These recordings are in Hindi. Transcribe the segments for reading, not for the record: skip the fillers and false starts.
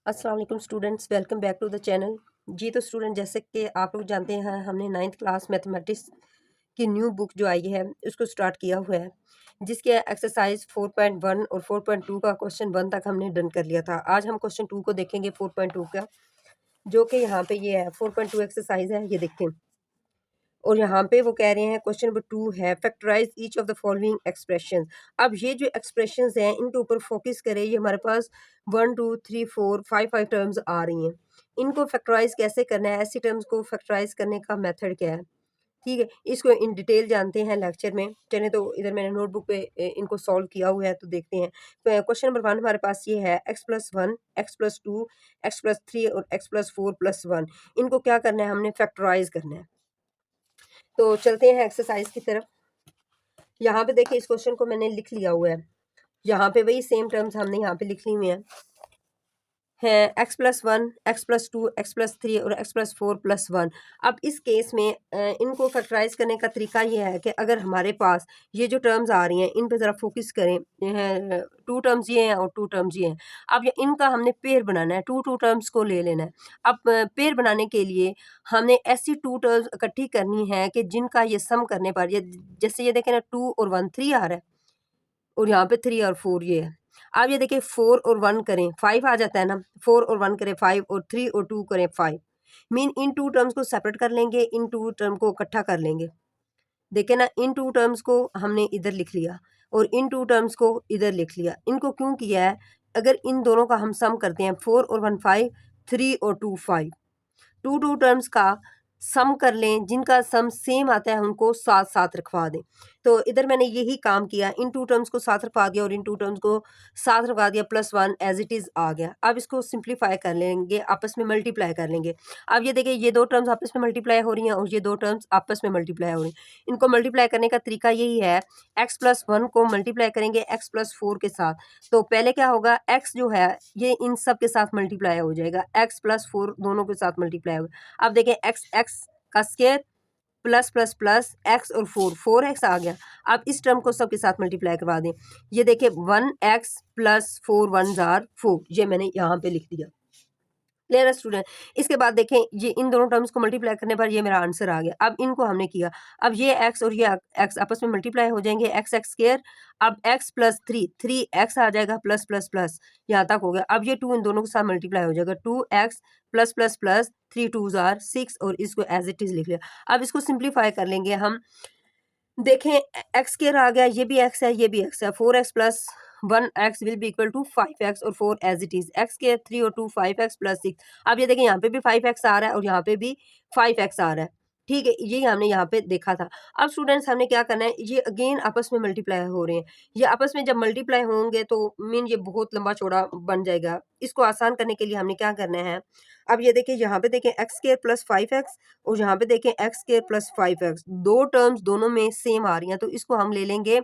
अस्सलाम वालेकुम students, welcome back to the channel. जी तो स्टूडेंट, जैसे कि आप लोग जानते हैं, हमने 9th क्लास मैथमेटिक्स की न्यू बुक जो आई है उसको स्टार्ट किया हुआ है, जिसके एक्सरसाइज 4.1 और 4.2 का क्वेश्चन 1 तक हमने डन कर लिया था। आज हम क्वेश्चन 2 को देखेंगे 4.2 का, जो कि यहाँ पे ये है 4.2 एक्सरसाइज है, ये देखें। और यहाँ पे वो कह रहे हैं क्वेश्चन नंबर 2 है factorise each of the following expression. अब ये जो एक्सप्रेशंस हैं इनके ऊपर फोकस करें। ये हमारे पास 1 2 3 4 5 5 टर्म्स आ रही हैं। इनको फैक्टराइज कैसे करना है, ऐसी टर्म्स को फैक्टराइज करने का मेथड क्या है, ठीक है, इसको इन डिटेल जानते हैं लेक्चर में। चलें तो इधर मैंने नोटबुक पे इनको सॉल्व किया हुआ है, तो देखते हैं। क्वेश्चन नंबर 1 हमारे पास ये है x+1 x+2 x+3 और x+4+1। इनको क्या करना है, हमने फैक्टराइज करना है। तो चलते हैं एक्सरसाइज की तरफ। यहाँ पे देखिए, इस क्वेश्चन को मैंने लिख लिया हुआ है। यहाँ पे वही सेम टर्म्स हमने यहाँ पे लिख ली हुई है x+1 x+2 x+3 और x+4+1। अब इस केस में इनको फैक्टराइज करने का तरीका ये है कि अगर हमारे पास ये जो टर्म्स आ रही हैं इन पे ज़रा फोकस करें। 2 टर्म्स ये हैं और 2 टर्म्स ये हैं। अब इनका हमने पेयर बनाना है, 2 टर्म्स को ले लेना है। अब पेयर बनाने के लिए हमने ऐसी 2 टर्म्स इकट्ठी करनी है कि जिनका ये सम करने पर ये, जैसे ये देखें ना, 2 और 1 3 आ रहा है और यहाँ पे 3 और 4 ये है। अब ये देखिए 4 और 1 करें 5 आ जाता है ना, 4 और 1 करें 5 और 3 और 2 करें 5। मीन इन 2 टर्म्स को सेपरेट कर लेंगे, इन 2 टर्म को इकट्ठा कर लेंगे। देखिए ना, इन 2 टर्म्स को हमने इधर लिख लिया और इन 2 टर्म्स को इधर लिख लिया। इनको क्यों किया है, अगर इन दोनों का हम सम करते हैं 4 और 1 5, 3 और 2 5, 2 टर्म्स का सम कर लें, जिनका सम सेम आता है उनको साथ साथ रखवा दें। तो इधर मैंने यही काम किया, इन 2 टर्म्स को साथ रखवा दिया और इन 2 टर्म्स को साथ रखवा दिया, +1 एज इट इज़ आ गया। अब इसको सिंप्लीफाई कर लेंगे, आपस में मल्टीप्लाई कर लेंगे। अब ये देखिए, ये 2 टर्म्स आपस में मल्टीप्लाई हो रही हैं और ये 2 टर्म्स आपस में मल्टीप्लाई हो रही हैं। इनको मल्टीप्लाई करने का तरीका यही है, x+1 को मल्टीप्लाई करेंगे x+4 के साथ। तो पहले क्या होगा, x जो है ये इन सब के साथ मल्टीप्लाई हो जाएगा, x+4 दोनों के साथ मल्टीप्लाई होगा। अब देखें, x का square plus plus plus x और 4x आ गया। अब इस टर्म को सबके साथ मल्टीप्लाई करवा दें। ये देखिए 1x प्लस 4 1 जार 4, ये मैंने यहाँ पे लिख दिया। क्लियर है स्टूडेंट। इसके बाद देखें, ये इन दोनों टर्म्स को मल्टीप्लाई करने पर ये मेरा आंसर आ गया। अब इनको हमने किया, अब ये x और ये x आपस में मल्टीप्लाई हो जाएंगे, x स्क्वायर। अब x प्लस 3x आ जाएगा, प्लस प्लस प्लस यहाँ तक हो गया। अब ये 2 इन दोनों के साथ मल्टीप्लाई हो जाएगा, 2x plus plus plus 3 2 jar 6 और इसको एज इट इज लिख लिया। अब इसको सिंप्लीफाई कर लेंगे हम। देखें, एक्स स्क्वायर आ गया, ये भी एक्स है ये भी एक्स है, 4x plus 1x will be equal to 5x और 4 as it is, x square 3 और 2 5x प्लस 6। अब ये देखें, यहाँ पे भी 5x आ रहा है और यहाँ पे भी 5x आ रहा है, ठीक है, ये हमने यहाँ पे देखा था। अब स्टूडेंट्स, हमने क्या करना है, ये अगेन आपस में मल्टीप्लाई हो रहे हैं। ये आपस में जब मल्टीप्लाई होंगे तो मीन ये बहुत लंबा चौड़ा बन जाएगा। इसको आसान करने के लिए हमने क्या करना है, अब ये देखिए, यहाँ पे देखें एक्स स्क्वायर प्लस 5x और यहाँ पे देखें एक्स स्क्वायर प्लस 5x, दो टर्म्स दोनों में सेम आ रही हैं, तो इसको हम ले लेंगे,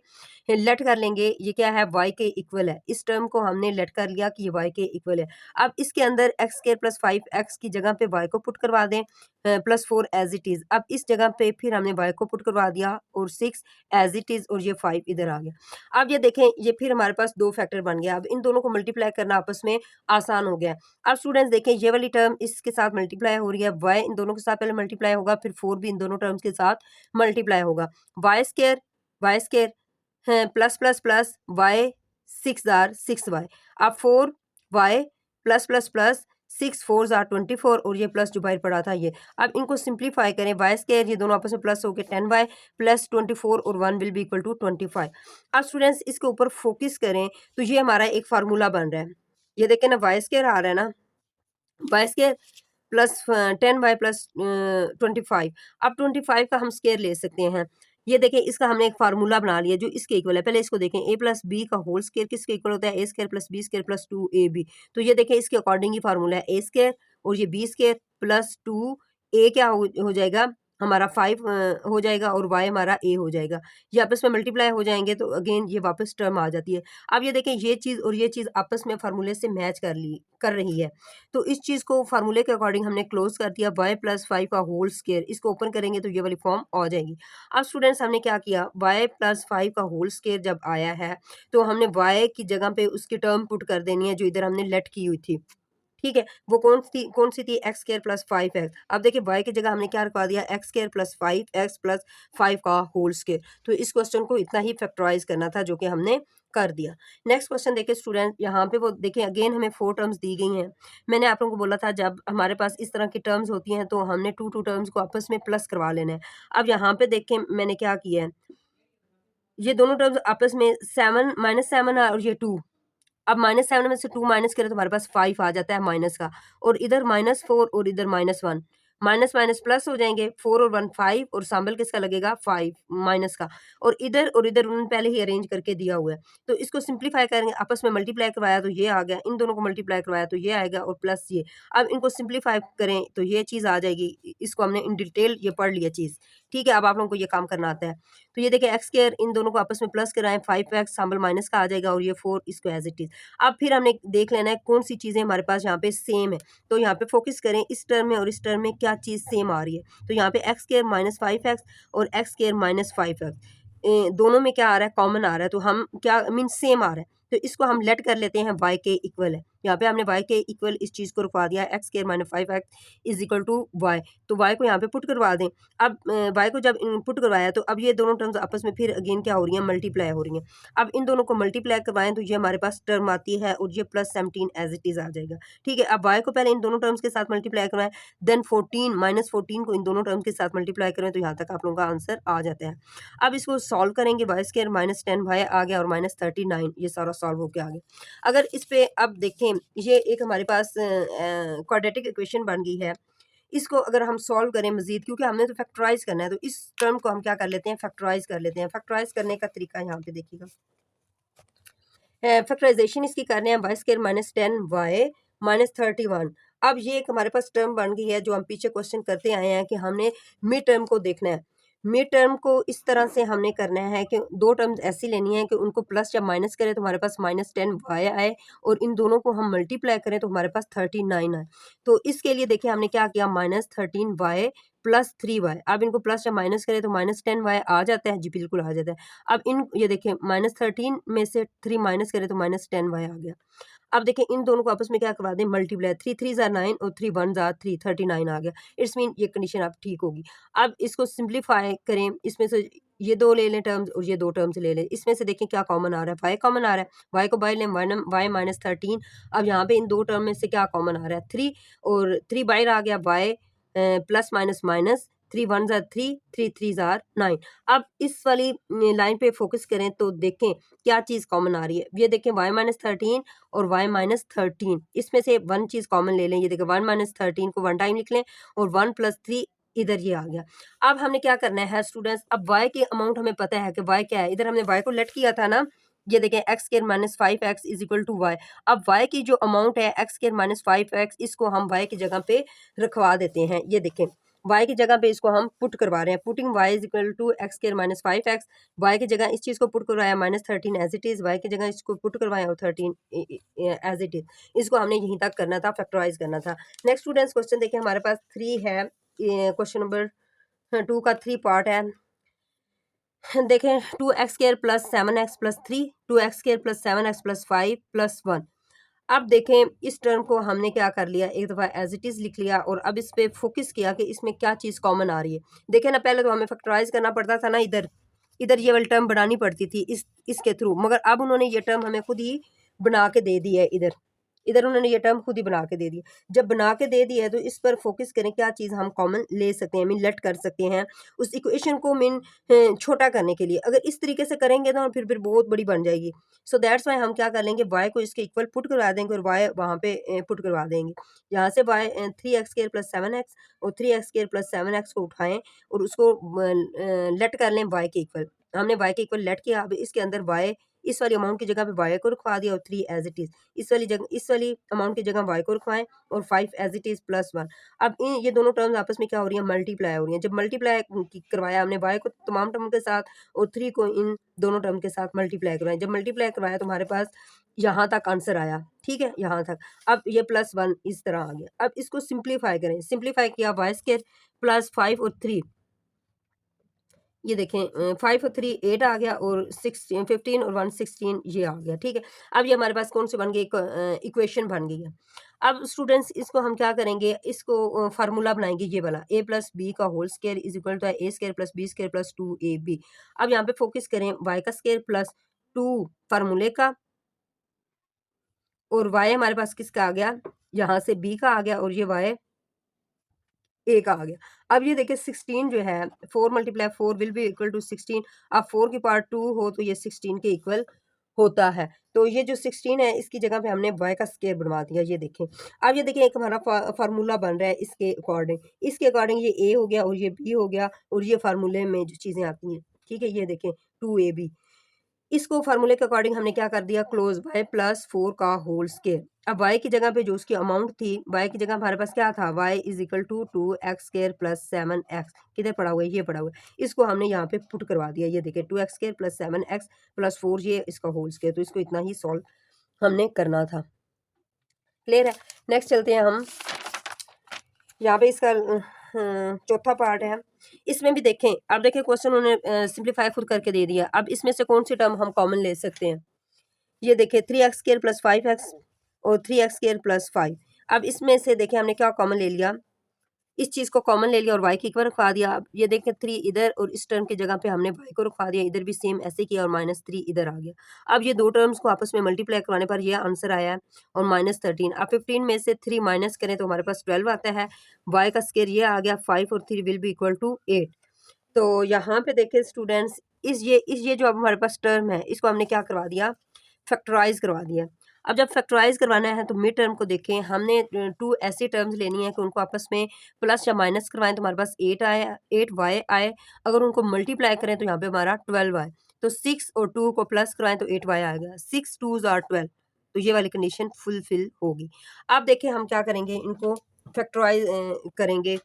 लेट कर लेंगे। ये क्या है, y के इक्वल है। इस टर्म को हमने लेट कर लिया कि ये y के इक्वल है। अब इसके अंदर एक्स स्क्वायर प्लस 5x की जगह पे y को पुट करवा दें, प्लस 4 एज इट इज। अब इस जगह पे फिर हमने y को पुट करवा दिया और 6 एज इट इज और ये 5 इधर आ गया। अब ये देखें, ये फिर हमारे पास 2 फैक्टर बन गया। अब इन दोनों को मल्टीप्लाई करना आपस में आसान हो गया। अब स्टूडेंट्स देखें, ये वाली टर्म इसके साथ मल्टीप्लाई हो रही है, y इन दोनों के साथ पहले मल्टीप्लाई होगा, फिर 4 भी इन दोनों टर्म्स के साथ मल्टीप्लाई होगा। y स्क्वायर है plus plus plus y 6 jar 6y। अब 4y plus plus plus 6 4 jar 24 और ये प्लस जो बाहर पड़ा था ये। अब इनको सिंप्लीफाई करें, y स्क्वायर ये दोनों आपस में प्लस होकर 10y प्लस 24 और 1 विल बी इक्वल टू 25। अब स्टूडेंट्स, इसके ऊपर फोकस करें तो ये हमारा एक फार्मूला बन रहा है। ये देखें ना, y स्क्वायर आ रहा है ना, y square plus 10y plus 25। अब 25 का हम स्क्वायर ले सकते हैं। ये देखें, इसका हमने एक फार्मूला बना लिया जो इसके इक्वल है। पहले इसको देखें, a प्लस बी का होल स्क्वायर किसके इक्वल होता है, a square plus B square plus 2ab। तो ये देखें, इसके अकॉर्डिंग ही फार्मूला है, a स्क्वायर और ये b स्क्वायर प्लस 2a क्या हो जाएगा हमारा 5 हो जाएगा और y हमारा a हो जाएगा। ये आपस में मल्टीप्लाई हो जाएंगे तो अगेन ये वापस टर्म आ जाती है। अब ये देखें, ये चीज़ और ये चीज़ आपस में फार्मूले से मैच कर रही है, तो इस चीज़ को फार्मूले के अकॉर्डिंग हमने क्लोज कर दिया, y प्लस 5 का होल स्क्वायर। इसको ओपन करेंगे तो ये वाली फॉर्म आ जाएगी। अब स्टूडेंट्स, हमने क्या किया, y प्लस 5 का होल स्क्वायर जब आया है तो हमने y की जगह पे उसकी टर्म पुट कर देनी है जो इधर हमने लेट की हुई थी, ठीक है, वो कौन सी थी, एक्स स्क्वायर प्लस 5x। अब देखिए y की जगह हमने क्या रखवा दिया, x square plus 5x plus 5 का होल स्क्वायर। तो इस क्वेश्चन को इतना ही फैक्टराइज करना था, जो कि हमने कर दिया। नेक्स्ट क्वेश्चन देखिए स्टूडेंट, यहाँ पे वो देखिए अगेन हमें 4 टर्म्स दी गई हैं। मैंने आप लोगों को बोला था जब हमारे पास इस तरह की टर्म्स होती हैं तो हमने टू टर्म्स को आपस में प्लस करवा लेना है। अब यहाँ पे देखें मैंने क्या किया है, ये दोनों टर्म्स आपस में 7 -7 है और ये 2। अब -7 में से 2 माइनस करें तो हमारे पास 5 आ जाता है माइनस का, और इधर -4 और इधर -1, माइनस माइनस प्लस हो जाएंगे, 4 और 1 5, और सैम्बल किसका लगेगा, 5 माइनस का, और इधर उन्होंने पहले ही अरेंज करके दिया हुआ है। तो इसको सिंप्लीफाई करेंगे, आपस में मल्टीप्लाई करवाया तो ये आ गया, इन दोनों को मल्टीप्लाई करवाया तो ये आएगा, और प्लस ये। अब इनको सिंप्लीफाई करें तो ये चीज़ आ जाएगी, इसको हमने इन डिटेल ये पढ़ लिया चीज़, ठीक है। अब आप लोगों को ये काम करना आता है। तो ये देखिए एक्स स्क्वायर, इन दोनों को आपस में प्लस कराएं, 5x सैम्बल माइनस का आ जाएगा, और ये 4 इसको एज इट इज़। अब फिर हमने देख लेना है कौन सी चीज़ें हमारे पास यहाँ पे सेम है। तो यहाँ पे फोकस करें, इस टर्म में और इस टर्म में क्या चीज़ सेम आ रही है। तो यहाँ पे एक्स स्क्वायर माइनस 5x और एक्स स्क्वायर माइनस 5x, दोनों में क्या आ रहा है, कॉमन आ रहा है। तो हम क्या मीन सेम आ रहा है, तो इसको हम लेट कर लेते हैं y के इक्वल है। यहाँ पे हमने y के इक्वल इस चीज़ को रुकवा दिया, x square minus 5x is equal to y। तो y को यहाँ पे पुट करवा दें। अब y को जब पुट करवाया तो अब ये दोनों टर्म्स आपस में फिर अगेन क्या हो रही हैं, मल्टीप्लाई हो रही हैं। अब इन दोनों को मल्टीप्लाई करवाएं तो ये हमारे पास टर्म आती है, और ये प्लस 17 एज इट इज़ आ जाएगा, ठीक है। अब y को पहले इन दोनों टर्म्स के साथ मल्टीप्लाई करवाएं, देन 14 -14 को इन दोनों टर्म्स के साथ मल्टीप्लाई करें, तो यहाँ तक आप लोगों का आंसर आ जाता है। अब इसको सॉल्व करेंगे, वाई स्क्वायर माइनस 10y आ गया, और माइनस 39, ये सारा सॉल्व होकर आ गया। अगर इस पे अब देखें, ये एक हमारे पास क्वाड्रेटिक इक्वेशन बन गई है। इसको अगर हम सॉल्व करें मजीद, क्योंकि हमने तो फैक्टराइज करना है, तो इस टर्म को हम क्या कर लेते हैं, फैक्टराइज कर लेते हैं। फैक्टराइज करने का तरीका यहाँ पे देखिएगा, फैक्टराइजेशन इसकी करने हैं, Y square minus 10y minus 31। अब ये एक हमारे पास टर्म बन गई है, जो हम पीछे क्वेश्चन करते आए हैं कि हमने मिड टर्म को देखना है। मिड टर्म को इस तरह से हमने करना है कि दो टर्म्स ऐसी लेनी है कि उनको प्लस जब माइनस करें तो हमारे पास -10y आए, और इन दोनों को हम मल्टीप्लाई करें तो हमारे पास 39 आए। तो इसके लिए देखिए हमने क्या किया, -13y प्लस 3y। अब इनको प्लस जब माइनस करें तो -10y आ जाता है, जी बिल्कुल आ जाता है। अब इन ये देखिए -13 में से 3 माइनस करें तो -10y आ गया। अब देखिए इन दोनों को आपस में क्या करवा दें, मल्टीप्लाई, 3 3 ज़ा 9 और 3 1 ज़ा 3, 39 आ गया। इट्स मीन ये कंडीशन अब ठीक होगी। अब इसको सिंप्लीफाई करें, इसमें से ये दो ले लें टर्म्स और ये दो टर्म्स ले लें। इसमें से देखें क्या कॉमन आ रहा है, y कॉमन आ रहा है, y को बाहर लें, y माइनस 13। अब यहाँ पे इन दो टर्म में से क्या कॉमन आ रहा है, 3, और 3 बाहर आ गया, y प्लस माइनस माइनस, 3 1 ज़ा 3, 3 3 ज़ा 9। अब इस वाली लाइन पे फोकस करें तो देखें क्या चीज़ कॉमन आ रही है। ये देखें y माइनस 13 और y माइनस 13, इसमें से वन चीज़ कॉमन ले लें। ये देखें 1 माइनस 13 को वन टाइम लिख लें, और 1 प्लस 3 इधर ये आ गया। अब हमने क्या करना है स्टूडेंट्स, अब y के अमाउंट हमें पता है कि y क्या है। इधर हमने y को लेट किया था ना, ये देखें x square minus 5x is equal to y. अब y की जो अमाउंट है एक्स स्क्वायर माइनस 5x, इसको हम y की जगह पे रखवा देते हैं। ये देखें y की जगह पे इसको हम पुट करवा रहे हैं, putting y is equal to x square minus 5x। y की जगह इस चीज़ को पुट करवाया -13 एज इट इज़, y की जगह इसको पुट करवाया और 13 एज इट इज़। इसको हमने यहीं तक करना था, फैक्टराइज करना था। नेक्स्ट स्टूडेंट्स क्वेश्चन देखिए, हमारे पास 3 है, क्वेश्चन नंबर 2 का 3 पार्ट है। देखें 2x square plus 7x plus 3, 2x square plus 7x plus 5 plus 1। अब देखें इस टर्म को हमने क्या कर लिया, एक दफ़ा एज इट इज़ लिख लिया, और अब इस पे फोकस किया कि इसमें क्या चीज़ कॉमन आ रही है। देखें ना, पहले तो हमें फैक्टराइज करना पड़ता था ना, इधर इधर ये वाली टर्म बनानी पड़ती थी इसके थ्रू, मगर अब उन्होंने ये टर्म हमें खुद ही बना के दे दी है। इधर इधर उन्होंने ये टर्म खुद ही बना के दे दी। जब बना के दे दी है तो इस पर फोकस करें, क्या चीज़ हम कॉमन ले सकते हैं, मीन लेट कर सकते हैं उस इक्वेशन को, मीन छोटा करने के लिए। अगर इस तरीके से करेंगे तो फिर बहुत बड़ी बन जाएगी। सो दैट्स वाई हम क्या कर लेंगे, y को इसके इक्वल पुट करवा देंगे, और y वहाँ पे पुट करवा देंगे। यहाँ से y 3x square plus 7x और 3x स्क्वायर प्लस 7x को उठाएं और उसको लेट कर लें y के इक्वल। हमने y के इक्वल लेट किया। अब इसके अंदर y, इस वाली अमाउंट की जगह पे y को रखवा दिया, और 3 एज इट इज़। इस वाली अमाउंट की जगह y को रखवाएं, और 5 एज इट इज़ प्लस 1। अब ये दोनों टर्म्स आपस में क्या हो रही है, मल्टीप्लाई हो रही हैं। जब मल्टीप्लाई करवाया हमने y को तमाम टर्म के साथ, और 3 को इन दोनों टर्म के साथ मल्टीप्लाई करवाया। जब मल्टीप्लाई करवाया तो हमारे पास यहाँ तक आंसर आया, ठीक है, यहाँ तक। अब ये प्लस 1 इस तरह आ गया। अब इसको सिंप्लीफाई करें, सिंप्लीफाई किया, y स्क्वायर प्लस 5 और 3, ये देखें 5 और 3 8 आ गया, और 16 15 और 1 16 ये आ गया, ठीक है। अब ये हमारे पास कौन सी बन गई, इक्वेशन बन गई है। अब स्टूडेंट्स इसको हम क्या करेंगे, इसको फार्मूला बनाएंगे ये वाला, a प्लस बी का whole square is equal to a square plus B square plus 2ab। अब यहाँ पे फोकस करें y का स्क्वायर प्लस 2 फार्मूले का, और y हमारे पास किसका आ गया, यहाँ से b का आ गया, और ये y ए का आ गया। अब ये देखिए 16 जो है 4 multiply 4 will be equal to 16। अब 4 की पावर 2 हो तो ये 16 के इक्वल होता है। तो ये जो 16 है इसकी जगह पे हमने y का स्क्वायर बनवा दिया, ये देखें। अब ये देखें एक हमारा फार्मूला बन रहा है इसके अकॉर्डिंग, ये a हो गया और ये b हो गया, और ये फार्मूले में जो चीज़ें आती हैं, ठीक है, ये देखें 2ab। इसको फार्मूले के अकॉर्डिंग हमने क्या कर दिया, क्लोज y प्लस 4 का होल स्क्वायर। अब y की जगह पे जो उसकी अमाउंट थी, y की जगह हमारे पास क्या था, y is equal to 2x square plus 7x, किधर पड़ा हुआ है, ये पड़ा हुआ है। इसको हमने यहाँ पे पुट करवा दिया, ये देखिए 2x square plus 7x plus 4, ये इसका होल स्क्वायर, तो इसको इतना ही सॉल्व हमने करना था। क्लियर है। नेक्स्ट चलते हैं हम, यहाँ पे इसका चौथा पार्ट है। इसमें भी देखें, अब देखें क्वेश्चन उन्होंने सिंप्लीफाई खुद करके दे दिया। अब इसमें से कौन सी टर्म हम कॉमन ले सकते हैं, ये देखिए 3x स्क्वायर प्लस 5x और 3x स्क्वायर प्लस 5। अब इसमें से देखिए हमने क्या कॉमन ले लिया, इस चीज़ को कॉमन ले लिया और y की इक्वल रखवा दिया। अब ये देखें 3 इधर और इस टर्म की जगह पे हमने y को रखवा दिया, इधर भी सेम ऐसे किया और -3 इधर आ गया। अब ये दो टर्म्स को आपस में मल्टीप्लाई करवाने पर ये आंसर आया है, और -13। अब 15 में से 3 माइनस करें तो हमारे पास 12 आता है। y का स्क्वायर ये आ गया 5 और 3 विल बी इक्वल टू 8। तो यहाँ पे देखें स्टूडेंट्स, ये जो अब हमारे पास टर्म है इसको हमने क्या करवा दिया, फैक्टराइज करवा दिया। अब जब फैक्टराइज करवाना है तो मिड टर्म को देखें, हमने 2 ऐसी टर्म्स लेनी है कि उनको आपस में प्लस या माइनस करवाएं तो हमारे पास 8 आए, 8y आए। अगर उनको मल्टीप्लाई करें तो यहाँ पे हमारा 12 आए। तो 6 और 2 को प्लस करवाएं तो 8y आएगा, 6 2s आर 12, तो ये वाली कंडीशन फुलफिल होगी। अब देखें हम क्या करेंगे, इनको फैक्टराइज करेंगे।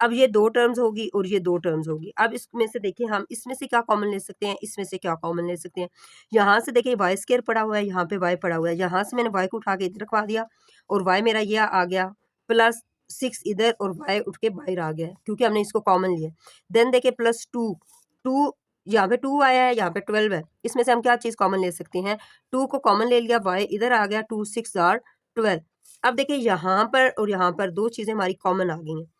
अब ये दो टर्म्स होगी और ये दो टर्म्स होगी। अब इसमें से देखिए हम इसमें से क्या कॉमन ले सकते हैं, इसमें से क्या कॉमन ले सकते हैं। यहाँ से देखिए वाई स्क्वायर पड़ा हुआ है, यहाँ पे वाई पड़ा हुआ है, यहाँ से मैंने वाई को उठा के इधर रखवा दिया और वाई मेरा ये आ गया प्लस 6 इधर, और वाई उठ के बाहर आ गया क्योंकि हमने इसको कॉमन लिया। देन देखिए प्लस 2 यहाँ पे 2 आया है, यहाँ पे 12 है। इसमें से हम क्या चीज़ कॉमन ले सकते हैं, 2 को कॉमन ले लिया, वाई इधर आ गया, 2 6 आर 12। अब देखिए यहाँ पर और यहाँ पर दो चीज़ें हमारी कॉमन आ गई हैं,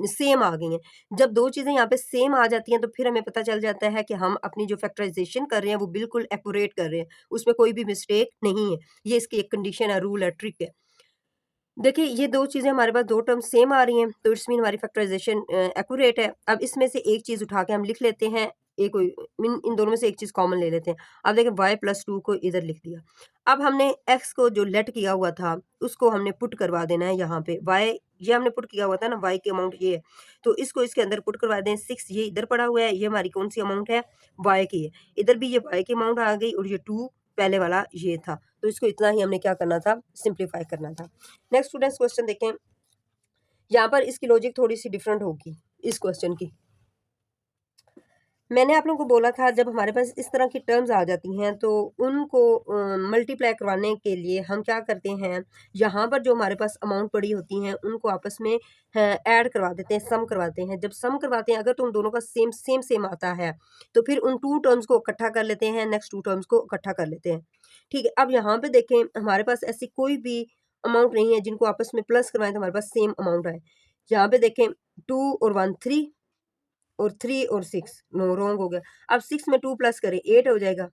सेम आ गई हैं। जब दो चीज़ें यहाँ पे सेम आ जाती हैं तो फिर हमें पता चल जाता है कि हम अपनी जो फैक्टराइजेशन कर रहे हैं वो बिल्कुल एक्यूरेट कर रहे हैं, उसमें कोई भी मिस्टेक नहीं है। ये इसकी एक कंडीशन है, रूल है, ट्रिक है। देखिए ये दो चीज़ें हमारे पास दो टर्म सेम आ रही हैं तो इट्स मीन हमारी फैक्टराइजेशन एक्यूरेट है। अब इसमें से एक चीज़ उठा के हम लिख लेते हैं, एक इन दोनों में से एक चीज़ कॉमन ले लेते हैं। अब देखिए y प्लस 2 को इधर लिख दिया। अब हमने x को जो लेट किया हुआ था उसको हमने पुट करवा देना है यहाँ पे। y ये हमने पुट किया हुआ था ना, y की अमाउंट ये है, तो इसको इसके अंदर पुट करवा दें। 6 ये इधर पड़ा हुआ है, ये हमारी कौन सी अमाउंट है, y की है। इधर भी ये y की अमाउंट आ गई और ये 2 पहले वाला ये था, तो इसको इतना ही हमने क्या करना था, सिंप्लीफाई करना था। नेक्स्ट स्टूडेंट्स क्वेश्चन देखें, यहाँ पर इसकी लॉजिक थोड़ी सी डिफरेंट होगी इस क्वेश्चन की। मैंने आप लोगों को बोला था जब हमारे पास इस तरह की टर्म्स आ जाती हैं तो उनको मल्टीप्लाई करवाने के लिए हम क्या करते हैं, यहाँ पर जो हमारे पास अमाउंट पड़ी होती हैं उनको आपस में ऐड करवा देते हैं, सम करवाते हैं। जब सम करवाते हैं अगर तो उन दोनों का सेम आता है तो फिर उन टू टर्म्स को इकट्ठा कर लेते हैं, नेक्स्ट टू टर्म्स को इकट्ठा कर लेते हैं। ठीक है, अब यहाँ पे देखें हमारे पास ऐसी कोई भी अमाउंट नहीं है जिनको आपस में प्लस करवाएं तो हमारे पास सेम अमाउंट आए। यहाँ पे देखें 2 और 1 3 और 3 और 6, नो रॉन्ग हो गया। अब 6 में 2 प्लस करें 8 हो जाएगा।